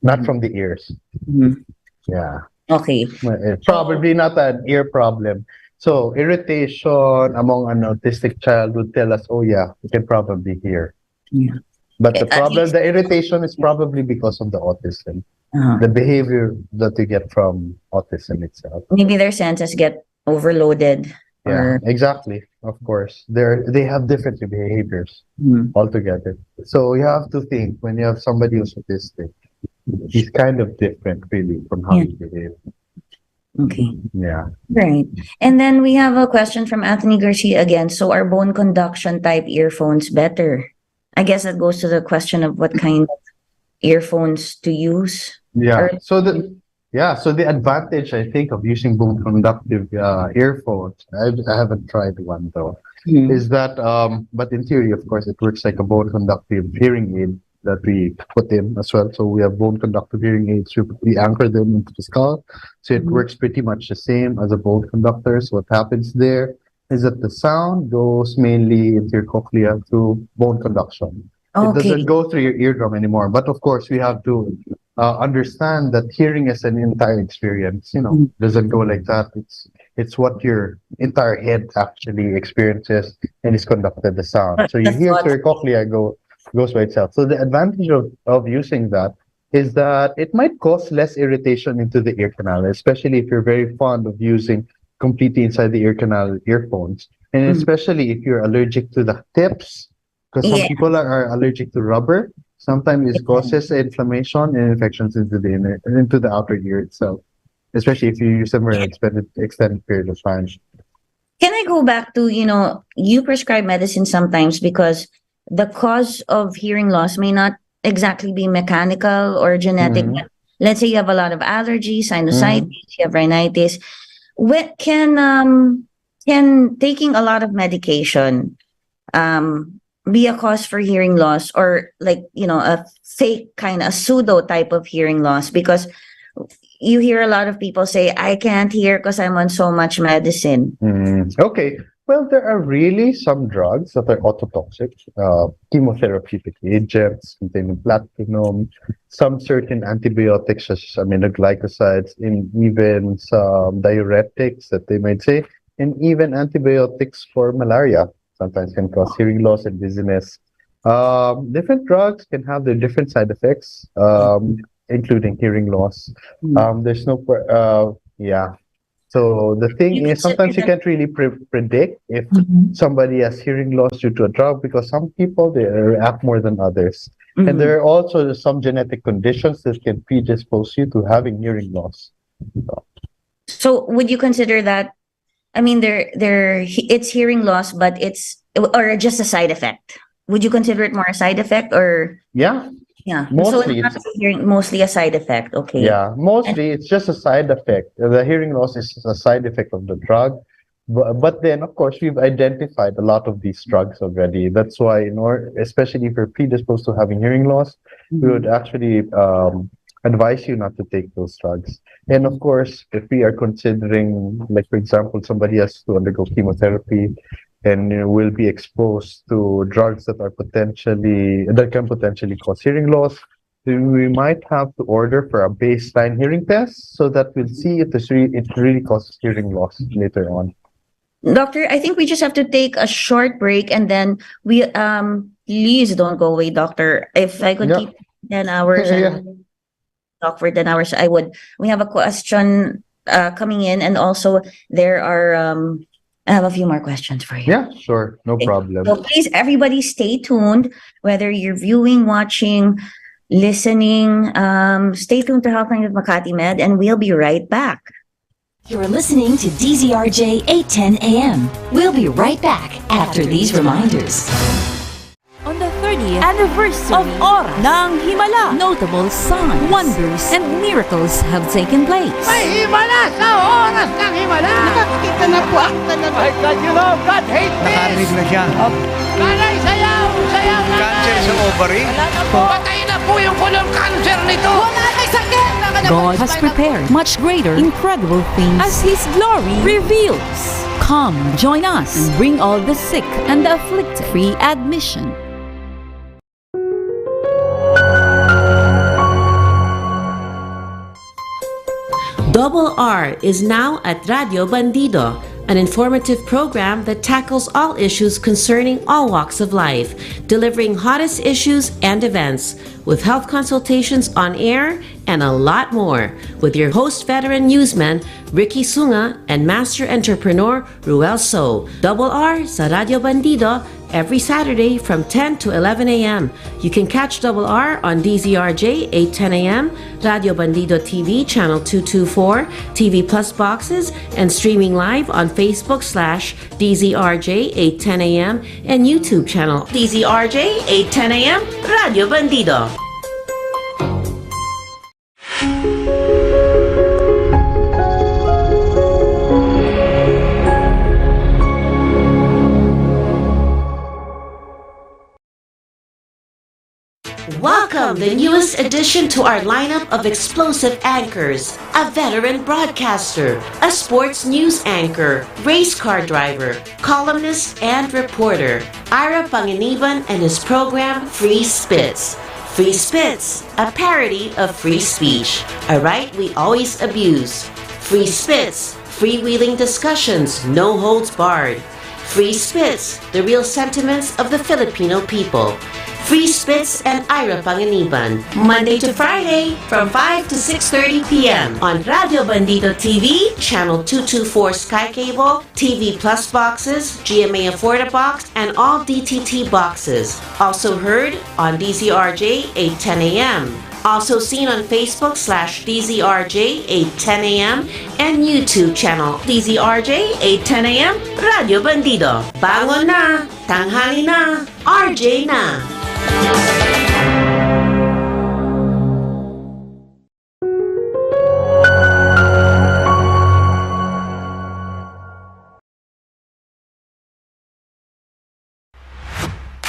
not from the ears. Mhm. Yeah, Okay. it's probably not an ear problem. So irritation among an autistic child would tell us, oh yeah, you can probably hear. Yeah. But At least, the irritation is probably because of the autism, uh, the behavior that you get from autism itself. maybe their senses get overloaded Yeah, or exactly. Of course, they have different behaviors hmm. altogether. So you have to think when you have somebody who's autistic, he's kind of different really from how Yeah. he behaves. Okay. Yeah. Right. And then we have a question from Anthony Garcia again. So are bone conduction type earphones better? I guess that goes to the question of what kind of earphones to use. Yeah. Or So the advantage I think of using bone conductive earphones, I haven't tried one though, Hmm. is that but in theory of course it works like a bone conductive hearing aid that we put in as well. So we have bone conductive hearing aids, we anchor them into the skull. So it works pretty much the same as a bone conductor. So what happens there is that the sound goes mainly into your cochlea through bone conduction. It okay. doesn't go through your eardrum anymore. But of course we have to understand that hearing is an entire experience. Doesn't go like that. It's what your entire head actually experiences and is conducted the sound. So you That's hear what. to your cochlea goes by itself. So the advantage of using that is that it might cause less irritation into the ear canal, especially if you're very fond of using completely inside the ear canal earphones. And especially if you're allergic to the tips, because some Yeah. people are allergic to rubber. Sometimes it causes inflammation and infections into the outer ear itself, especially if you use them for an extended period of time. Can I go back to, you prescribe medicine sometimes because the cause of hearing loss may not exactly be mechanical or genetic. Mhm. But let's say you have a lot of allergies, sinusitis, Mhm. you have rhinitis. What can taking a lot of medication be a cause for hearing loss, or like, a fake kind of pseudo type of hearing loss? Because you hear a lot of people say, I can't hear because I'm on so much medicine. Okay. Well, there are really some drugs that are ototoxic, chemotherapeutic agents containing platinum, some certain antibiotics such as aminoglycosides, and even some diuretics that they might say, and even antibiotics for malaria sometimes can cause hearing loss and dizziness. Different drugs can have their different side effects, including hearing loss. There's no, yeah. So the thing You is, consider sometimes you them. can't really predict if somebody has hearing loss due to a drug because some people they react more than others, and there are also some genetic conditions that can predispose you to having hearing loss. So would you consider that? I mean, it's hearing loss, but it's or just a side effect. Would you consider it more a side effect, or Yeah, yeah? So it's mostly not it's mostly a side effect. Okay. yeah, And mostly it's just a side effect. The hearing loss is a side effect of the drug. But then, of course, we've identified a lot of these drugs already. That's why, especially if you're predisposed to having hearing loss, we would actually advise you not to take those drugs. And of course, if we are considering, like, for example, somebody has to undergo chemotherapy and will be exposed to drugs that can potentially cause hearing loss, then we might have to order for a baseline hearing test so that we'll see if it really causes hearing loss later on. doctor, I think we just have to take a short break, and then please don't go away, doctor. If I could Yeah. keep 10 hours Yeah. and talk for 10 hours, I would. We have a question coming in, and also there are I have a few more questions for you. Yeah, sure. No problem. So please, everybody, stay tuned. Whether you're viewing, watching, listening, stay tuned to Healthline with Makati Med, and we'll be right back. You're listening to DZRJ 810 AM. We'll be right back after these reminders. On the 30th anniversary of Oras ng Himala, notable signs, wonders, and miracles have taken place. May himala sa oras ng himala! Nakakita na po ang talaga. My God, God hate this! Nakarinig na siya. Nanay, sayaw! Sayaw na! Cancer sa ovary. Patay na po yung kulong cancer nito! Wala may sakit! God has prepared much greater, incredible things as His glory reveals. Come, join us and bring all the sick and the afflicted. Free admission. R is now at Radio Bandido, an informative program that tackles all issues concerning all walks of life, delivering hottest issues and events, with health consultations on air and a lot more, with your host veteran newsman Ricky Sunga and master entrepreneur Ruel So. R sa Radio Bandido every Saturday from 10 to 11 a.m. You can catch R on DZRJ 810 a.m., Radio Bandido TV channel 224, TV Plus boxes, and streaming live on Facebook/DZRJ 810 a.m. and YouTube channel DZRJ 810 a.m. Radio Bandido. Welcome the newest addition to our lineup of explosive anchors. A veteran broadcaster, a sports news anchor, race car driver, columnist, and reporter. Ira Panginiban and his program Free Spits. Free Spits, a parody of free speech, a right we always abuse. Free Spits, freewheeling discussions, no holds barred. Free Spits, the real sentiments of the Filipino people. Free Spits and Ira Panganiban, Monday to Friday from 5 to 6:30 p.m. on Radio Bandido TV, Channel 224 Sky Cable, TV Plus boxes, GMA 𝗛𝗶𝗁, and all DTT boxes. Also heard on DZRJ 8:10 a.m. Also seen on Facebook/DZRJ 8:10 a.m. and YouTube channel DZRJ 8:10 a.m. Radio Bandido. Bangon na! Tanghali na! RJ na!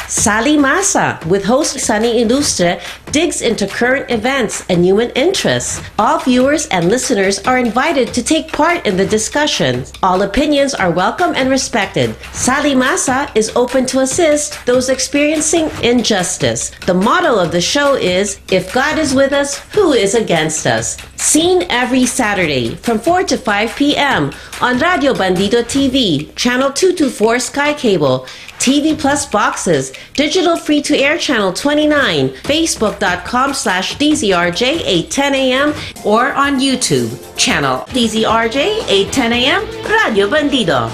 Sally Masa, with host Sunny Ilustre, digs into current events and human interests. All viewers and listeners are invited to take part in the discussion. All opinions are welcome and respected. Sally Masa is open to assist those experiencing injustice. The motto of the show is, "If God is with us, who is against us?" Seen every Saturday from 4 to 5 p.m. on Radio Bandido TV, Channel 224 Sky Cable, TV Plus boxes, digital free-to-air channel 29, facebook.com/DZRJ 8:10 a.m. or on YouTube, channel DZRJ 8:10 a.m. Radio Bandido.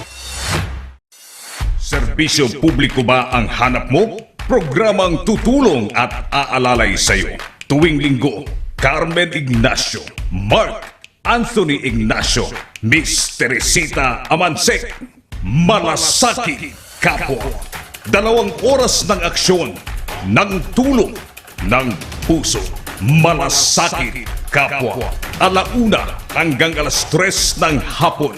Serbisyo publiko ba ang hanap mo? Programang tutulong at aalalay sa iyo. Tuwing linggo, Carmen Ignacio, Mark Anthony Ignacio, Miss Teresita Amansek, Malasaki Kapwa. 2 oras ng aksyon, ng tulong, ng puso. Malasakit Kapwa. 1:00 hanggang 3:00 ng hapon.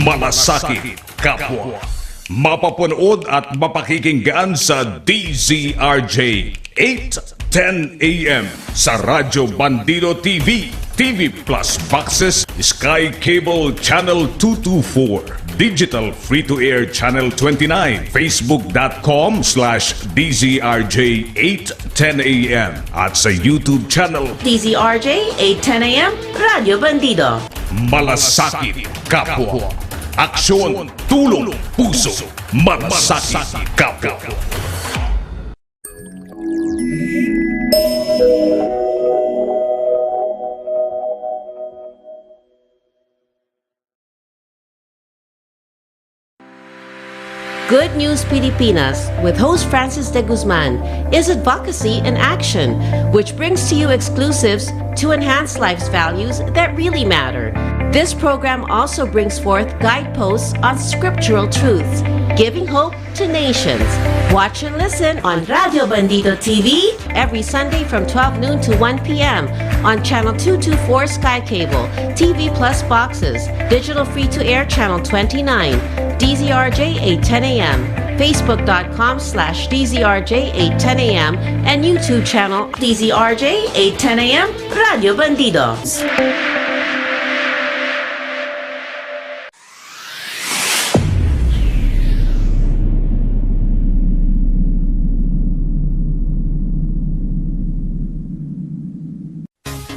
Malasakit Kapwa. Mapapanood at mapakikinggan sa DZRJ 8:10 a.m. sa Radyo Bandido TV, TV Plus boxes, Sky Cable Channel 224, Digital Free-to-Air Channel 29, Facebook.com/DZRJ 8:10 a.m. at sa YouTube channel DZRJ 8:10 a.m. Radio Bandido. Malasakit Kapwa. Aksyon, tulong, puso. Malasakit Kapwa. Good News Pilipinas with host Francis de Guzman is advocacy in action, which brings to you exclusives to enhance life's values that really matter. This program also brings forth guideposts on scriptural truths, giving hope to nations. Watch and listen on Radio Bandido TV every Sunday from 12 noon to 1 p.m. on Channel 224 Sky Cable, TV Plus boxes, digital free-to-air Channel 29, DZRJ 8:10 a.m., Facebook.com/DZRJ 8:10 a.m. and YouTube channel DZRJ 8:10 a.m. Radio Bandido.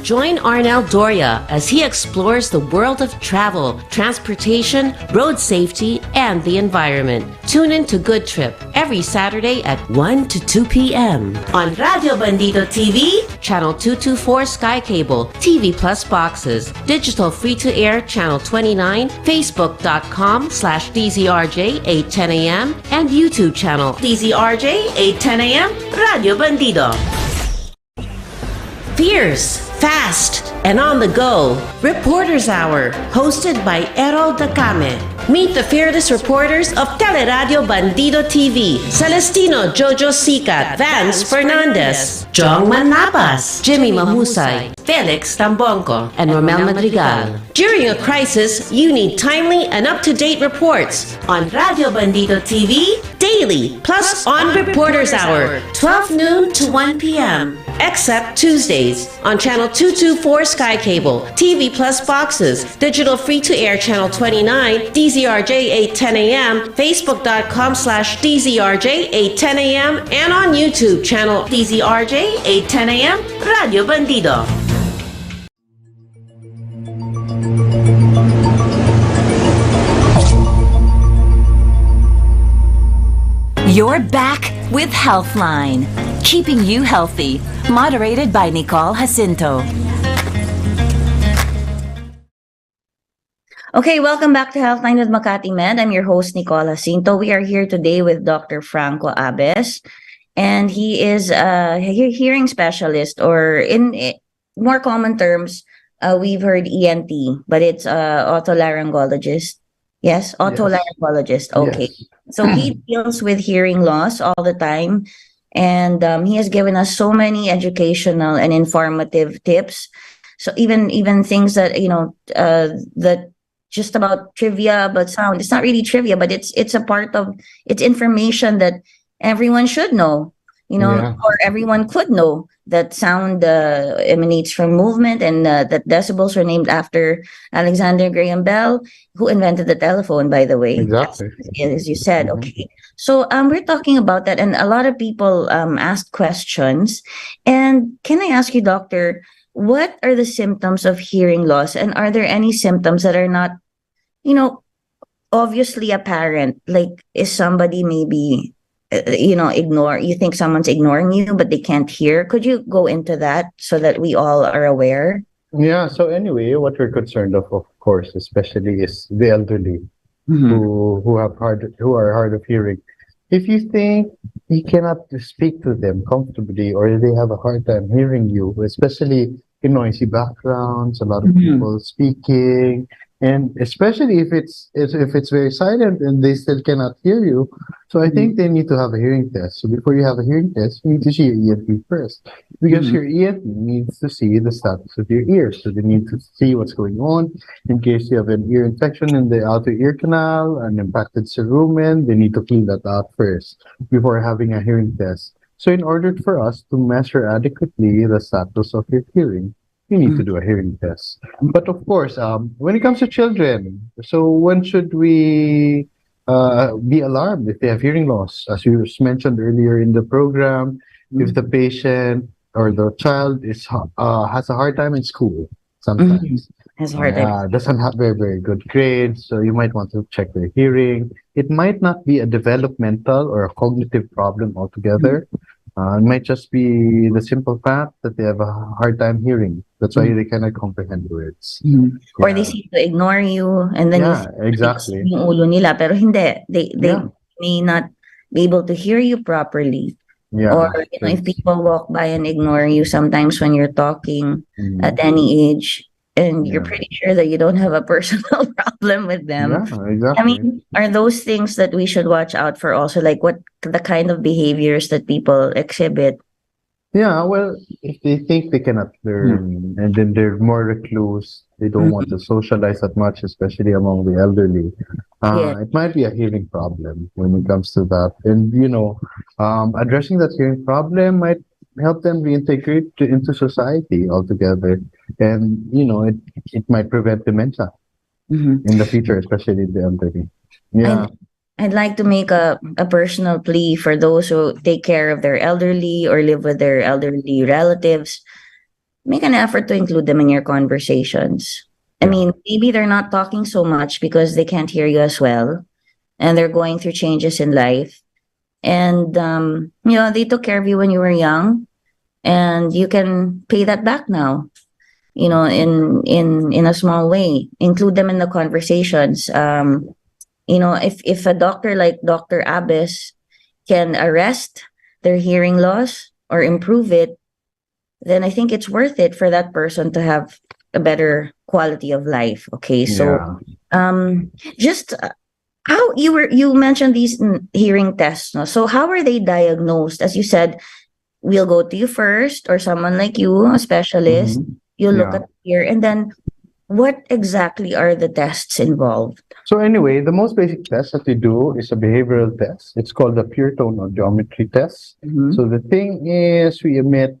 Join Arnel Doria as he explores the world of travel, transportation, road safety, and the environment. Tune in to Good Trip every Saturday at 1 to 2 p.m. on Radio Bandido TV, Channel 224 Sky Cable, TV Plus boxes, digital free-to-air Channel 29, Facebook.com/DZRJ 8:10 a.m. and YouTube channel DZRJ 8:10 a.m. Radio Bandido. Fierce, fast, and on the go. Reporters Hour, hosted by 𝗛𝗏𝗁𝗏. Meet the fearless reporters of Teleradio Bandido TV. Celestino Jojo Sicat, Vance Fernandez, Jong Manapas, Jimmy Mahusay, Felix Tambongco, and Romel Madrigal. During a crisis, you need timely and up-to-date reports on Radio Bandido TV daily, plus on Reporters Hour, 12 noon to 1 p.m. except Tuesdays. On channel 224 Sky Cable, TV Plus boxes, digital free-to-air channel 29, DZRJ 810 AM, Facebook.com/DZRJ 810 AM, and on YouTube channel DZRJ 810 AM, Radio Bandido. You're back with Healthline, keeping you healthy. Moderated by Nicole Jacinto. Okay, welcome back to Healthline with Makati Med. I'm your host, Nicole Jacinto. We are here today with Dr. 𝗠𝗸𝗁𝗏, and he is a hearing specialist, or in more common terms, we've heard ENT, but it's otolaryngologist. Yes, otolaryngologist. Okay. Yes. So he deals with hearing loss all the time, and he has given us so many educational and informative tips. So even things that that just about trivia about sound. It's not really trivia, but it's a part of it's information that everyone should know. Or everyone could know that sound emanates from movement, and that decibels are named after Alexander Graham Bell, who invented the telephone, by the way. Exactly. As you said, okay. So we're talking about that, and a lot of people asked questions. And can I ask you, doctor, what are the symptoms of hearing loss, and are there any symptoms that are not, obviously apparent? Like, is somebody maybe you think someone's ignoring you, but they can't hear? Could you go into that so that we all are aware? Yeah. So anyway, what we're concerned of course, especially is the elderly who are hard of hearing. If you think you cannot speak to them comfortably, or they have a hard time hearing you, especially in noisy backgrounds, a lot of people speaking, and especially if it's very silent and they still cannot hear you. So I think they need to have a hearing test. So before you have a hearing test, you need to see your ENT first, because your ENT needs to see the status of your ears. So they need to see what's going on in case you have an ear infection in the outer ear canal, an impacted cerumen. They need to clean that out first before having a hearing test. So in order for us to measure adequately the status of your hearing, you need to do a hearing test. But of course, when it comes to children, so when should we be alarmed if they have hearing loss? As you mentioned earlier in the program, if the patient or the child has a hard time in school, sometimes Has a hard time. doesn't have very, very good grades, so you might want to check their hearing. It might not be a developmental or a cognitive problem altogether. It might just be the simple fact that they have a hard time hearing. That's why they cannot comprehend words. Or they seem to ignore you, and then exactly. yung ulo nila, pero hindi. They may not be able to hear you properly. Or if people walk by and ignore you sometimes when you're talking at any age, and you're pretty sure that you don't have a personal problem with them. Exactly. I mean, are those things that we should watch out for also? Like, what the kind of behaviors that people exhibit? Yeah, well, if they think they cannot learn, and then they're more recluse, they don't want to socialize that much, especially among the elderly. It might be a hearing problem when it comes to that. And, addressing that hearing problem might help them reintegrate into society altogether. And, it might prevent dementia in the future, especially the elderly. Yeah. I'd like to make a personal plea for those who take care of their elderly or live with their elderly relatives. Make an effort to include them in your conversations. I mean, maybe they're not talking so much because they can't hear you as well, and they're going through changes in life. And, they took care of you when you were young, and you can pay that back now, in a small way. Include them in the conversations. If a doctor like Dr. 𝗂𝗏𝗏 can arrest their hearing loss or improve it, then I think it's worth it for that person to have a better quality of life. Okay, so just how you mentioned these hearing tests, no? So how are they diagnosed? As you said, we'll go to you first, or someone like you, a specialist. You look at the ear, and then what exactly are the tests involved? So anyway, the most basic test that we do is a behavioral test. It's called the pure tone audiometry test. So the thing is, we emit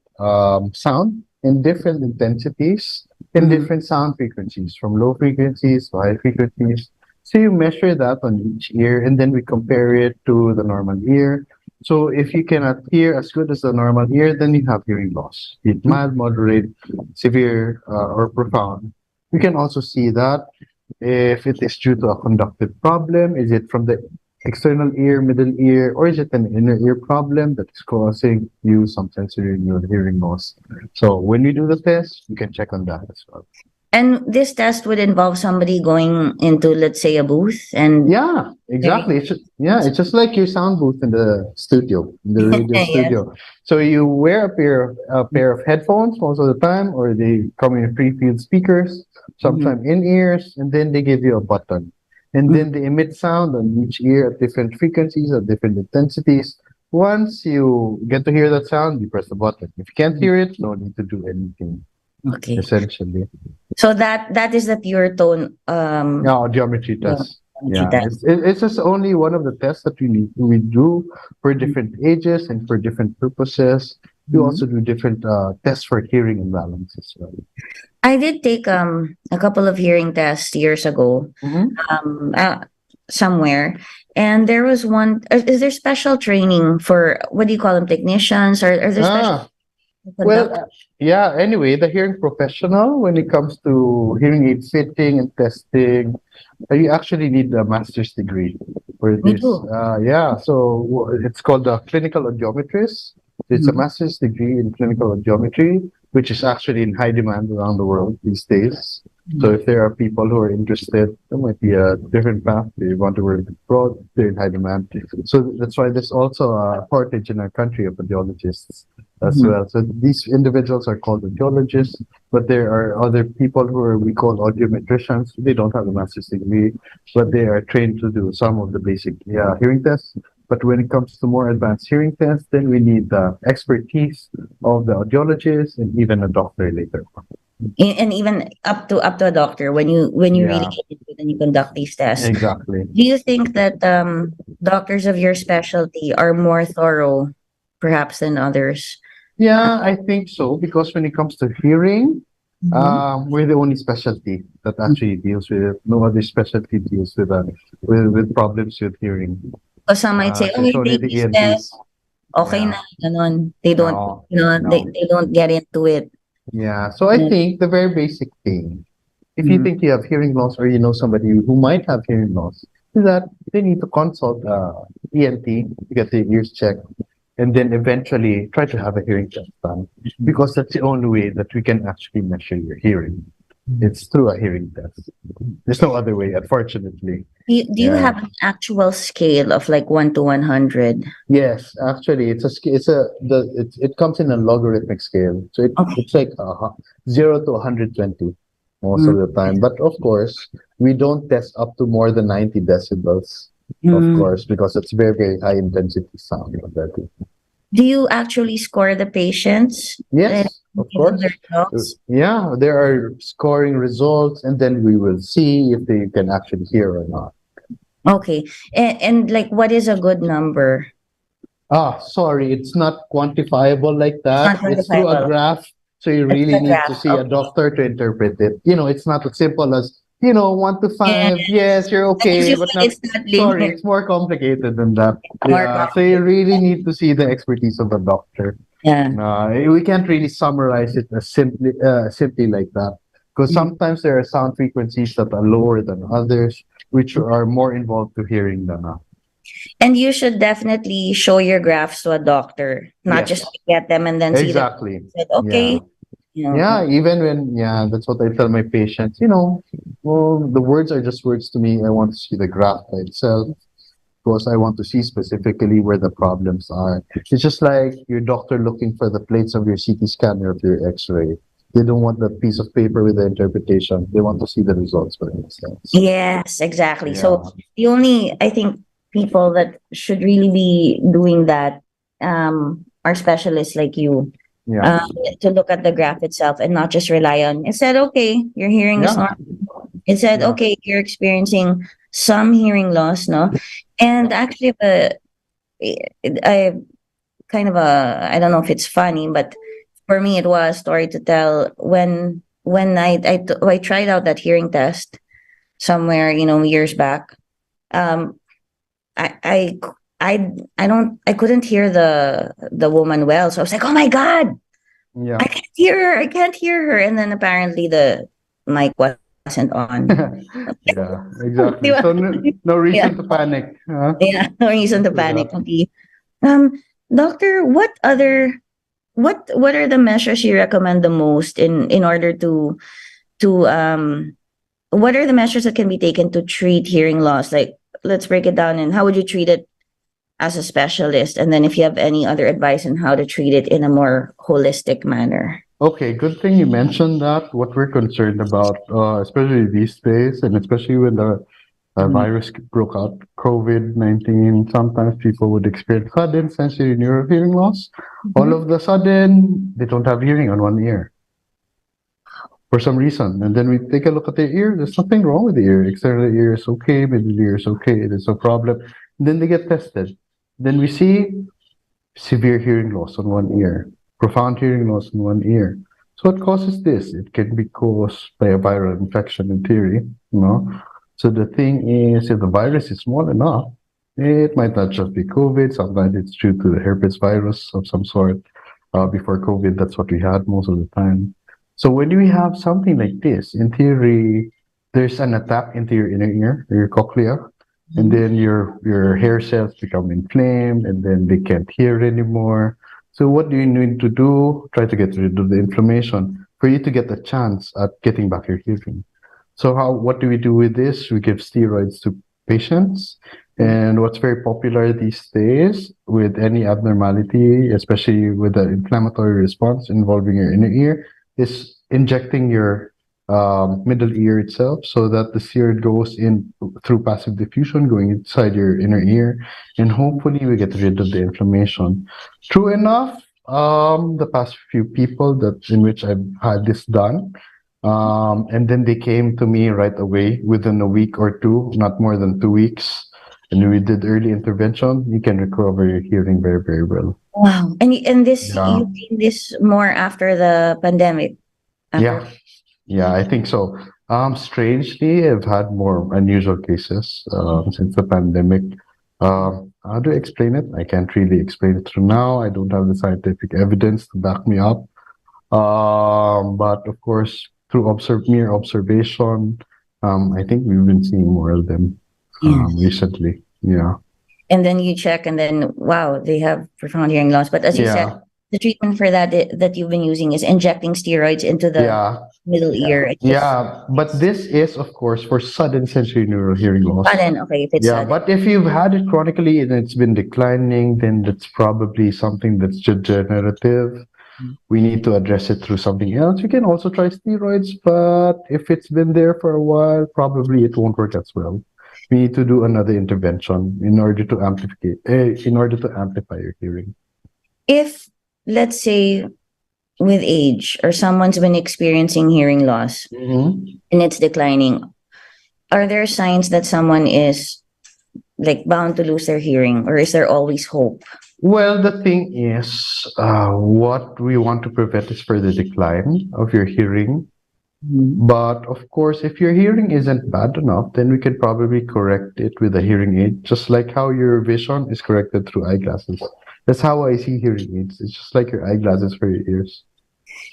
sound in different intensities, in different sound frequencies, from low frequencies to high frequencies. So you measure that on each ear, and then we compare it to the normal ear. So if you cannot hear as good as the normal ear, then you have hearing loss, be it mild, moderate, severe, or profound. We can also see that if it is due to a conductive problem. Is it from the external ear, middle ear, or is it an inner ear problem that is causing you some sensory in your hearing loss? So when we do the test, we can check on that as well. And this test would involve somebody going into, let's say, a booth and Yeah, exactly. It's just like your sound booth in the studio, in the radio Yes. studio. So you wear a pair of headphones most of the time, or they come in pre-field speakers, sometimes in ears, and then they give you a button. And then they emit sound on each ear at different frequencies, at different intensities. Once you get to hear that sound, you press the button. If you can't hear it, no need to do anything, Okay. essentially. So that is the pure tone No, geometry test. Yeah, test. it's just only one of the tests that we do for different ages and for different purposes. We also do different tests for hearing imbalance as well. I did take a couple of hearing tests years ago, somewhere, and there was one. Is there special training for, what do you call them, technicians, or are there special? Well, yeah, anyway, the hearing professional, when it comes to hearing aid fitting and testing, you actually need a master's degree for We this. do. Yeah, so it's called a clinical audiometrist. It's a master's degree in clinical audiometry, which is actually in high demand around the world these days. So if there are people who are interested, there might be a different path. They want to work abroad, they're in high demand. So that's why there's also a shortage in our country of audiologists as well. So these individuals are called audiologists, but there are other people who are, we call audiometricians. They don't have a master's degree, but they are trained to do some of the basic hearing tests. But when it comes to more advanced hearing tests, then we need the expertise of the audiologist and even a doctor later on. And even up to a doctor when you really Yeah. get into it and you conduct these tests. Exactly. Do you think that doctors of your specialty are more thorough, perhaps, than others? Yeah, I think so, because when it comes to hearing, we're the only specialty that actually deals with it. No other specialty deals with problems with hearing. Because some might say, So oh, it's you only take the these ENTs. tests, okay Yeah. na, ganon. They don't, No, no. They don't get into it. Yeah, so I think the very basic thing, if you think you have hearing loss or you know somebody who might have hearing loss, is that they need to consult ENT to get their ears checked, and then eventually try to have a hearing test done, because that's the only way that we can actually measure your hearing. It's through a hearing test. There's no other way, unfortunately. Do you have an actual scale of like 1 to 100? Yes, actually, it comes in a logarithmic scale. So it's like 0 to 120 most of the time. But of course, we don't test up to more than 90 decibels, of course, because it's very, very high intensity sound already. Do you actually score the patients? Yes, of Give them course. their results? Yeah, there are scoring results, and then we will see if they can actually hear or not. Okay. And like, what is a good number? Sorry, it's not quantifiable like that. It's not It's through a quantifiable. graph, so you It's really a need to graph, see a okay. doctor to interpret it. It's not as simple as, 1 to 5, yes, you're okay, but not, It's not sorry, linear. it's more complicated than that. More Yeah, so you really need to see the expertise of the doctor. Yeah. We can't really summarize it as simply like that, because sometimes there are sound frequencies that are lower than others, which are more involved to hearing than us. And you should definitely show your graphs to a doctor, not Yes. just get them and then see them. Exactly. Said, okay. Yeah, even when, that's what I tell my patients, well, the words are just words to me. I want to see the graph by itself, because I want to see specifically where the problems are. It's just like your doctor looking for the plates of your CT scan or of your X-ray. They don't want that piece of paper with the interpretation. They want to see the results for themselves. Yes, exactly. So Yeah. the only, I think, people that should really be doing that are specialists like you. Yeah. To look at the graph itself and not just rely on, it said, okay, your hearing is Yeah. not, it said, Yeah. okay, you're experiencing some hearing loss, no? And actually, I kind of I don't know if it's funny, but For me, it was story to tell when I tried out that hearing test somewhere, years back. Um, I I I couldn't hear the woman well, so I was like, oh my god, Yeah. I can't hear her, I can't hear her, and then apparently the mic wasn't on. Yeah, exactly. Di ba? So no Yeah, reason to panic. Huh? yeah, no reason to After panic. that. Okay. Um, Doctor, what are the measures you recommend the most in order to what are the measures that can be taken to treat hearing loss? Like, let's break it down, and how would you treat it as a specialist? And then if you have any other advice on how to treat it in a more holistic manner. Okay, good thing you mentioned that. What we're concerned about, especially these days, and especially when the virus broke out, COVID-19, sometimes people would experience sudden sensory neural hearing loss. All of the sudden, they don't have hearing on one ear for some reason. And then we take a look at their ear. There's nothing wrong with the ear. External ear is okay, middle ear is okay. There's no problem. Then they get tested. Then we see severe hearing loss on one ear, profound hearing loss in one ear. So what causes this? It can be caused by a viral infection in theory, So the thing is, if the virus is small enough, it might not just be COVID. Sometimes it's due to the herpes virus of some sort. Before COVID, that's what we had most of the time. So when we have something like this, in theory, there's an attack into your inner ear, or your cochlea, and then your hair cells become inflamed, and then they can't hear anymore. So what do you need to do? Try to get rid of the inflammation for you to get a chance at getting back your hearing. So what do we do with this? We give steroids to patients. And what's very popular these days with any abnormality, especially with the inflammatory response involving your inner ear, is injecting your middle ear itself, so that the steroid goes in through passive diffusion, going inside your inner ear, and hopefully we get rid of the inflammation. True enough, the past few people in which I've had this done, and then they came to me right away within a week or two, not more than 2 weeks, and we did early intervention. You can recover your hearing very, very well. Wow. And this, Yeah. you seen this more after the pandemic? Yeah. Yeah, I think so. Strangely, I've had more unusual cases since the pandemic. How do I explain it? I can't really explain it through now. I don't have the scientific evidence to back me up. But of course, through mere observation, I think we've been seeing more of them recently. Yeah. And then you check, and then wow, they have profound hearing loss. But as you said, the treatment for that you've been using is injecting steroids into the middle ear. But this is, of course, for sudden sensory neural hearing loss. Sudden, okay, if it's sudden. But if you've had it chronically and it's been declining, then that's probably something that's degenerative. We need to address it through something else. You can also try steroids, but if it's been there for a while, probably it won't work as well. We need to do another intervention in order to amplify your hearing. If, let's say, with age, or someone's been experiencing hearing loss and it's declining, are there signs that someone is like bound to lose their hearing, or is there always hope? Well, the thing is, what we want to prevent is further decline of your hearing. But of course, if your hearing isn't bad enough, then we can probably correct it with a hearing aid, just like how your vision is corrected through eyeglasses. That's how I see hearing aids. It's just like your eyeglasses for your ears.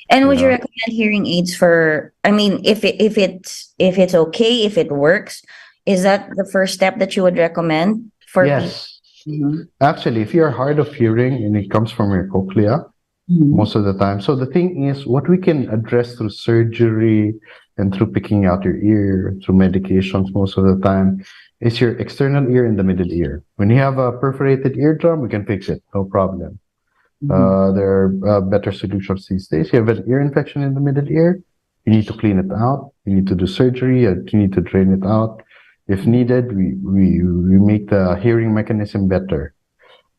And would you recommend hearing aids for, I mean, if it's okay, if it works, is that the first step that you would recommend for people? Yes. Actually, if you're hard of hearing and it comes from your cochlea, most of the time. So the thing is, what we can address through surgery and through picking out your ear, through medications most of the time, is your external ear and the middle ear. When you have a perforated eardrum, we can fix it, no problem. There are better solutions these days. You have an ear infection in the middle ear, you need to clean it out, you need to do surgery, you need to drain it out. If needed, we make the hearing mechanism better.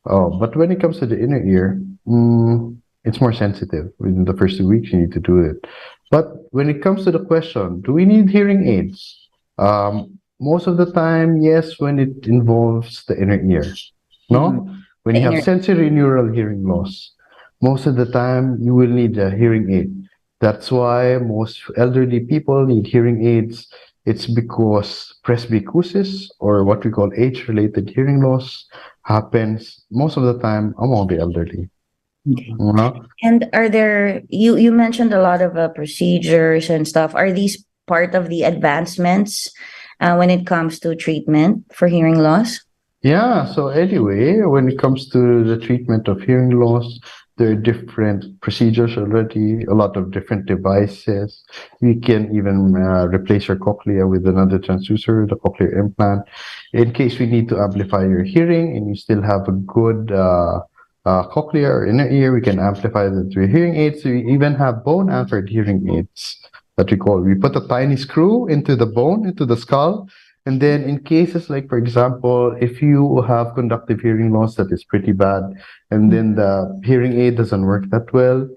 But when it comes to the inner ear, it's more sensitive. Within the first 2 weeks, you need to do it. But when it comes to the question, do we need hearing aids? Most of the time, yes, when it involves the inner ear. No? When you have sensory neural hearing loss. most of the time you will need a hearing aid. That's why most elderly people need hearing aids. It's because presbycusis, or what we call age-related hearing loss, happens most of the time among the elderly. Okay. You know? And are there, you mentioned a lot of procedures and stuff. Are these part of the advancements when it comes to treatment for hearing loss? Yeah, so anyway, when it comes to the treatment of hearing loss, there are different procedures already, a lot of different devices. We can even replace your cochlea with another transducer, the cochlear implant. In case we need to amplify your hearing and you still have a good cochlea or inner ear, we can amplify that through hearing aids. We even have bone anchored hearing aids that we call. We put a tiny screw into the bone, into the skull. And then in cases like, for example, if you have conductive hearing loss that is pretty bad, and then the hearing aid doesn't work that well,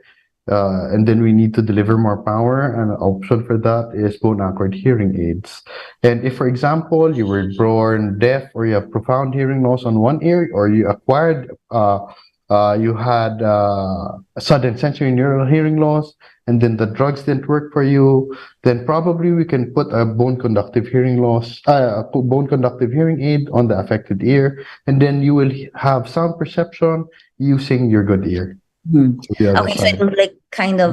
and then we need to deliver more power, and an option for that is bone-anchored hearing aids. And if, for example, you were born deaf or you have profound hearing loss on one ear, or you acquired, you had a sudden sensory neural hearing loss, and then the drugs didn't work for you, then probably we can put a bone conductive hearing aid on the affected ear, and then you will have sound perception using your good ear. Okay, so it will like kind of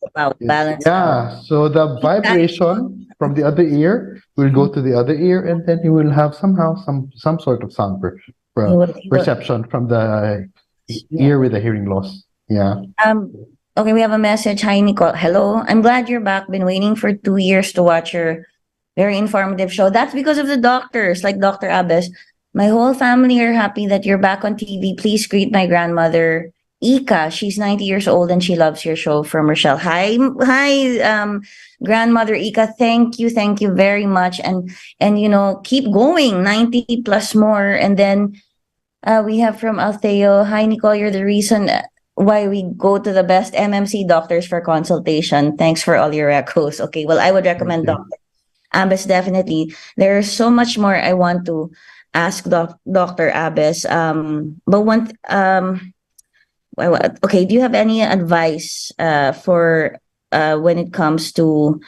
about balance. Yeah, so the vibration from the other ear will go to the other ear, and then you will have somehow some sort of sound perception from the ear with the hearing loss. Yeah. Okay, we have a message. Hi, Nicole. Hello. I'm glad you're back. Been waiting for 2 years to watch your very informative show. That's because of the doctors, like Dr. Abbas. My whole family are happy that you're back on TV. Please greet my grandmother, Ika. She's 90 years old and she loves your show. From Rochelle. Hi, grandmother Ika. Thank you very much. And you know, keep going. 90 plus more. And then we have from Alteo. Hi, Nicole. You're the reason why we go to the best MMC doctors for consultation. Thanks for all your echoes. Okay, well, I would recommend Dr. Abbas definitely. There's so much more I want to ask Dr. Abbas. But one, okay, do you have any advice for when it comes to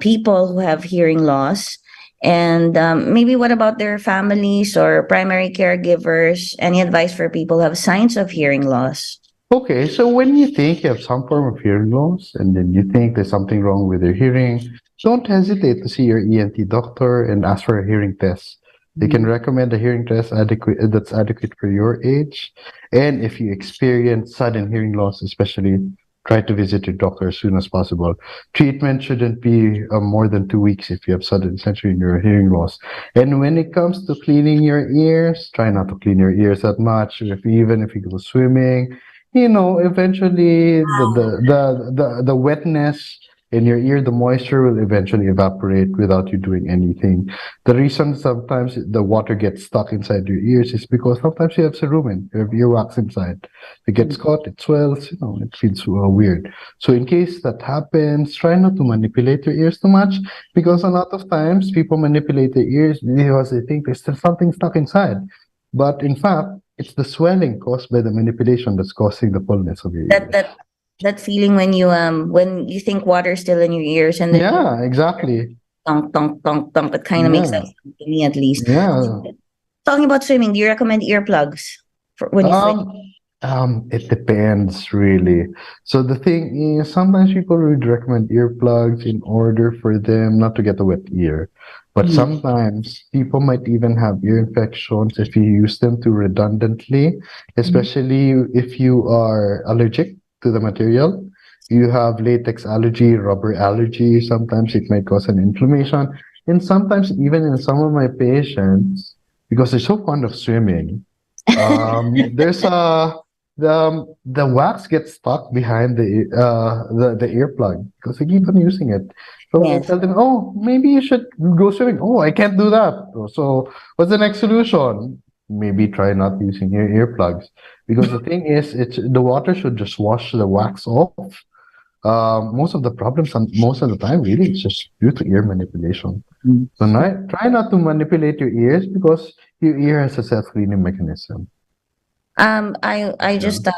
people who have hearing loss? And maybe what about their families or primary caregivers? Any advice for people who have signs of hearing loss? Okay, so when you think you have some form of hearing loss and then you think there's something wrong with your hearing, don't hesitate to see your ENT doctor and ask for a hearing test. They can recommend a hearing test that's adequate for your age. And if you experience sudden hearing loss, especially, try to visit your doctor as soon as possible. Treatment shouldn't be more than 2 weeks if you have sudden sensory neural hearing loss. And when it comes to cleaning your ears, try not to clean your ears that much. Even if you go swimming, you know, eventually the wetness in your ear, the moisture will eventually evaporate without you doing anything. The reason sometimes the water gets stuck inside your ears is because sometimes you have cerumen, you have earwax inside. It gets caught, it swells, you know, it feels weird. So in case that happens, try not to manipulate your ears too much, because a lot of times people manipulate their ears because they think there's still something stuck inside. But in fact, it's the swelling caused by the manipulation that's causing the fullness of your ears. That feeling when you think water's still in your ears and then exactly. Tonk, tonk, tonk, tonk. It kind of makes sense to me, at least. Yeah. Talking about swimming, do you recommend earplugs for when you swim? It depends, really. So the thing is, sometimes people would recommend earplugs in order for them not to get a wet ear. But sometimes people might even have ear infections if you use them too redundantly, especially if you are allergic to the material. You have latex allergy, rubber allergy. Sometimes it might cause an inflammation. And sometimes even in some of my patients, because they're so fond of swimming, there's the wax gets stuck behind the earplug because they keep on using it. So I tell them, oh, maybe you should go swimming. Oh, I can't do that. So what's the next solution? Maybe try not using your earplugs, because the thing is, the water should just wash the wax off. Most of the problems, most of the time, really, it's just due to ear manipulation. So try not to manipulate your ears, because your ear has a self-cleaning mechanism. I just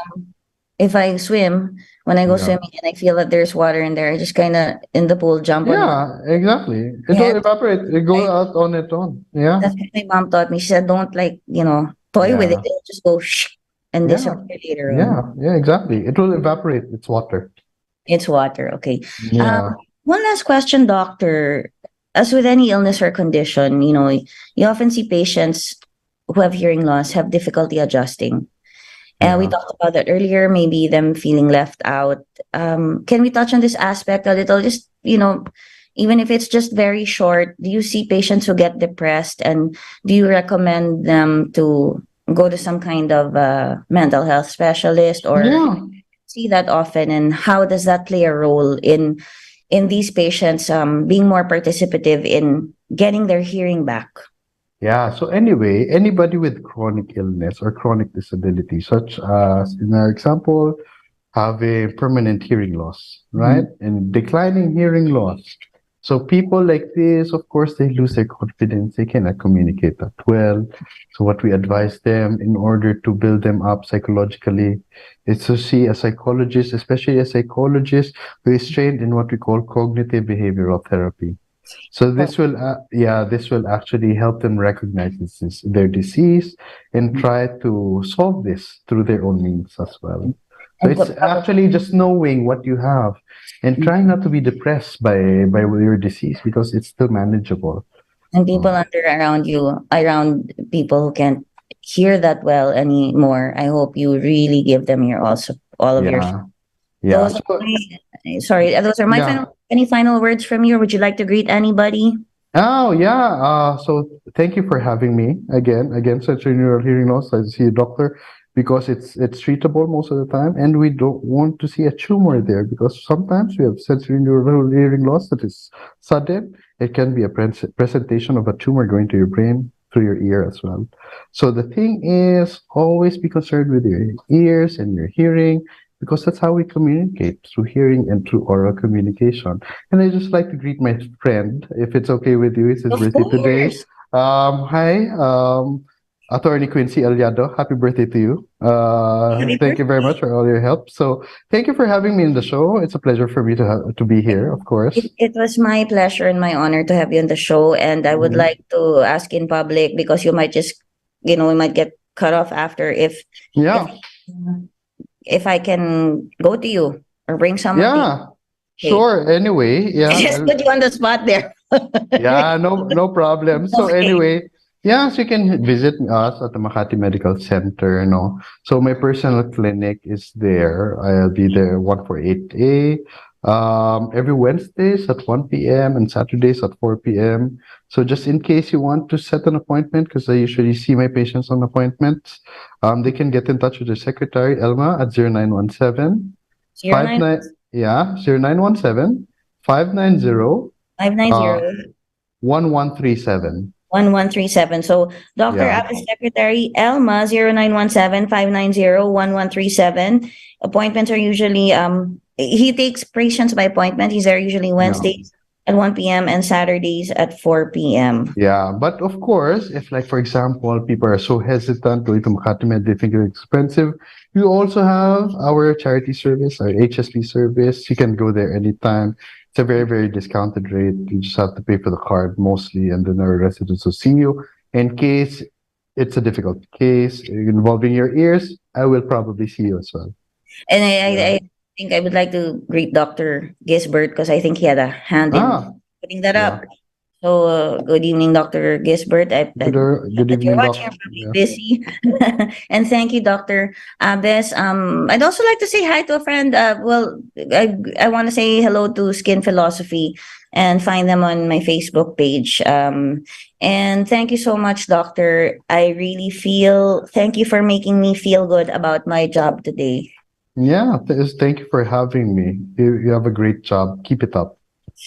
if I swim, when I go swimming and I feel that there's water in there, I just kind of in the pool jump on it. Yeah, exactly. It Yeah. will evaporate. It goes out on its own. Yeah. That's what my mom taught me. She said, don't toy with it. Yeah. It'll just go and Yeah. disappear later Yeah, on. yeah, exactly. It will evaporate. It's water. It's water. Okay. Yeah. One last question, doctor. As with any illness or condition, you often see patients who have hearing loss have difficulty adjusting. We Yeah. talked about that earlier, maybe them feeling left out. Can we touch on this aspect a little? Just, even if it's just very short, do you see patients who get depressed, and do you recommend them to go to some kind of mental health specialist, or Yeah. see that often? And how does that play a role in these patients being more participative in getting their hearing back? Yeah. So anyway, anybody with chronic illness or chronic disability, such as in our example, have a permanent hearing loss, right? And declining hearing loss. So people like this, of course, they lose their confidence. They cannot communicate that well. So what we advise them in order to build them up psychologically is to see a psychologist, especially a psychologist who is trained in what we call cognitive behavioral therapy. So this will, this will actually help them recognize their disease and try to solve this through their own means as well. So it's actually just knowing what you have and trying not to be depressed by your disease, because it's still manageable. And people around people who can't hear that well anymore, I hope you really give them all of your. Yeah. Those are my any final words from you, or would you like to greet anybody? Oh, yeah. So thank you for having me again, sensory neural hearing loss. I see a doctor because it's treatable most of the time, and we don't want to see a tumor there, because sometimes we have sensory neural hearing loss that is sudden. It can be a presentation of a tumor going to your brain through your ear as well. So the thing is, always be concerned with your ears and your hearing, because that's how we communicate, through hearing and through oral communication. And I just like to greet my friend, if it's okay with you. It's his birthday today. Hi, Attorney Quincy Aliado. Happy birthday to you. Thank you very much for all your help. So thank you for having me in the show. It's a pleasure for me to be here, of course. It was my pleasure and my honor to have you on the show. And I would like to ask in public, because you might just, we might get cut off after, if I can go to you or bring someone. Yeah, sure. Anyway, I just put you on the spot there. Yeah, no problem. So anyway, so you can visit us at the Makati Medical Center. So my personal clinic is there. I'll be there 148A every Wednesdays at 1 p.m. and Saturdays at 4 p.m. So just in case you want to set an appointment, because I usually see my patients on appointments, they can get in touch with their secretary, Elma, at 0917 0917 590 1137. 1137. So Dr. Abby's secretary, Elma, 0917-590-1137. Appointments are usually, he takes patients by appointment. He's there usually Wednesdays at 1 p.m. and Saturdays at 4 p.m. Yeah, but of course, if like, for example, people are so hesitant going to Makati Med, they think it's expensive, we also have our charity service, our HSP service. You can go there anytime. It's a very, very discounted rate. You just have to pay for the card mostly, and then our residents will see you. In case it's a difficult case involving your ears, I will probably see you as well. And I think I would like to greet Dr. Gisbert, because I think he had a hand in putting that up. So good evening, Dr. Gisbert. Good evening, Doctor. You're busy. And thank you, Dr. Abes. I'd also like to say hi to a friend. I want to say hello to Skin Philosophy, and find them on my Facebook page. And thank you so much, Doctor. Thank you for making me feel good about my job today. Yeah, thank you for having me. You have a great job. Keep it up.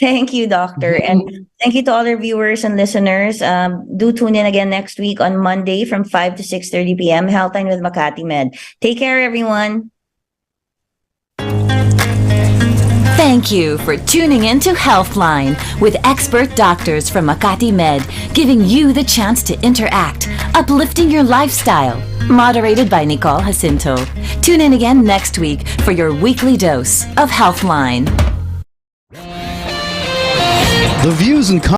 Thank you, Doctor. And thank you to all our viewers and listeners. Do tune in again next week on Monday from 5 to 6:30 p.m. Healthline with Makati Med. Take care, everyone. Thank you for tuning in to Healthline with expert doctors from Makati Med, giving you the chance to interact, uplifting your lifestyle. Moderated by Nicole Jacinto. Tune in again next week for your weekly dose of Healthline. The views and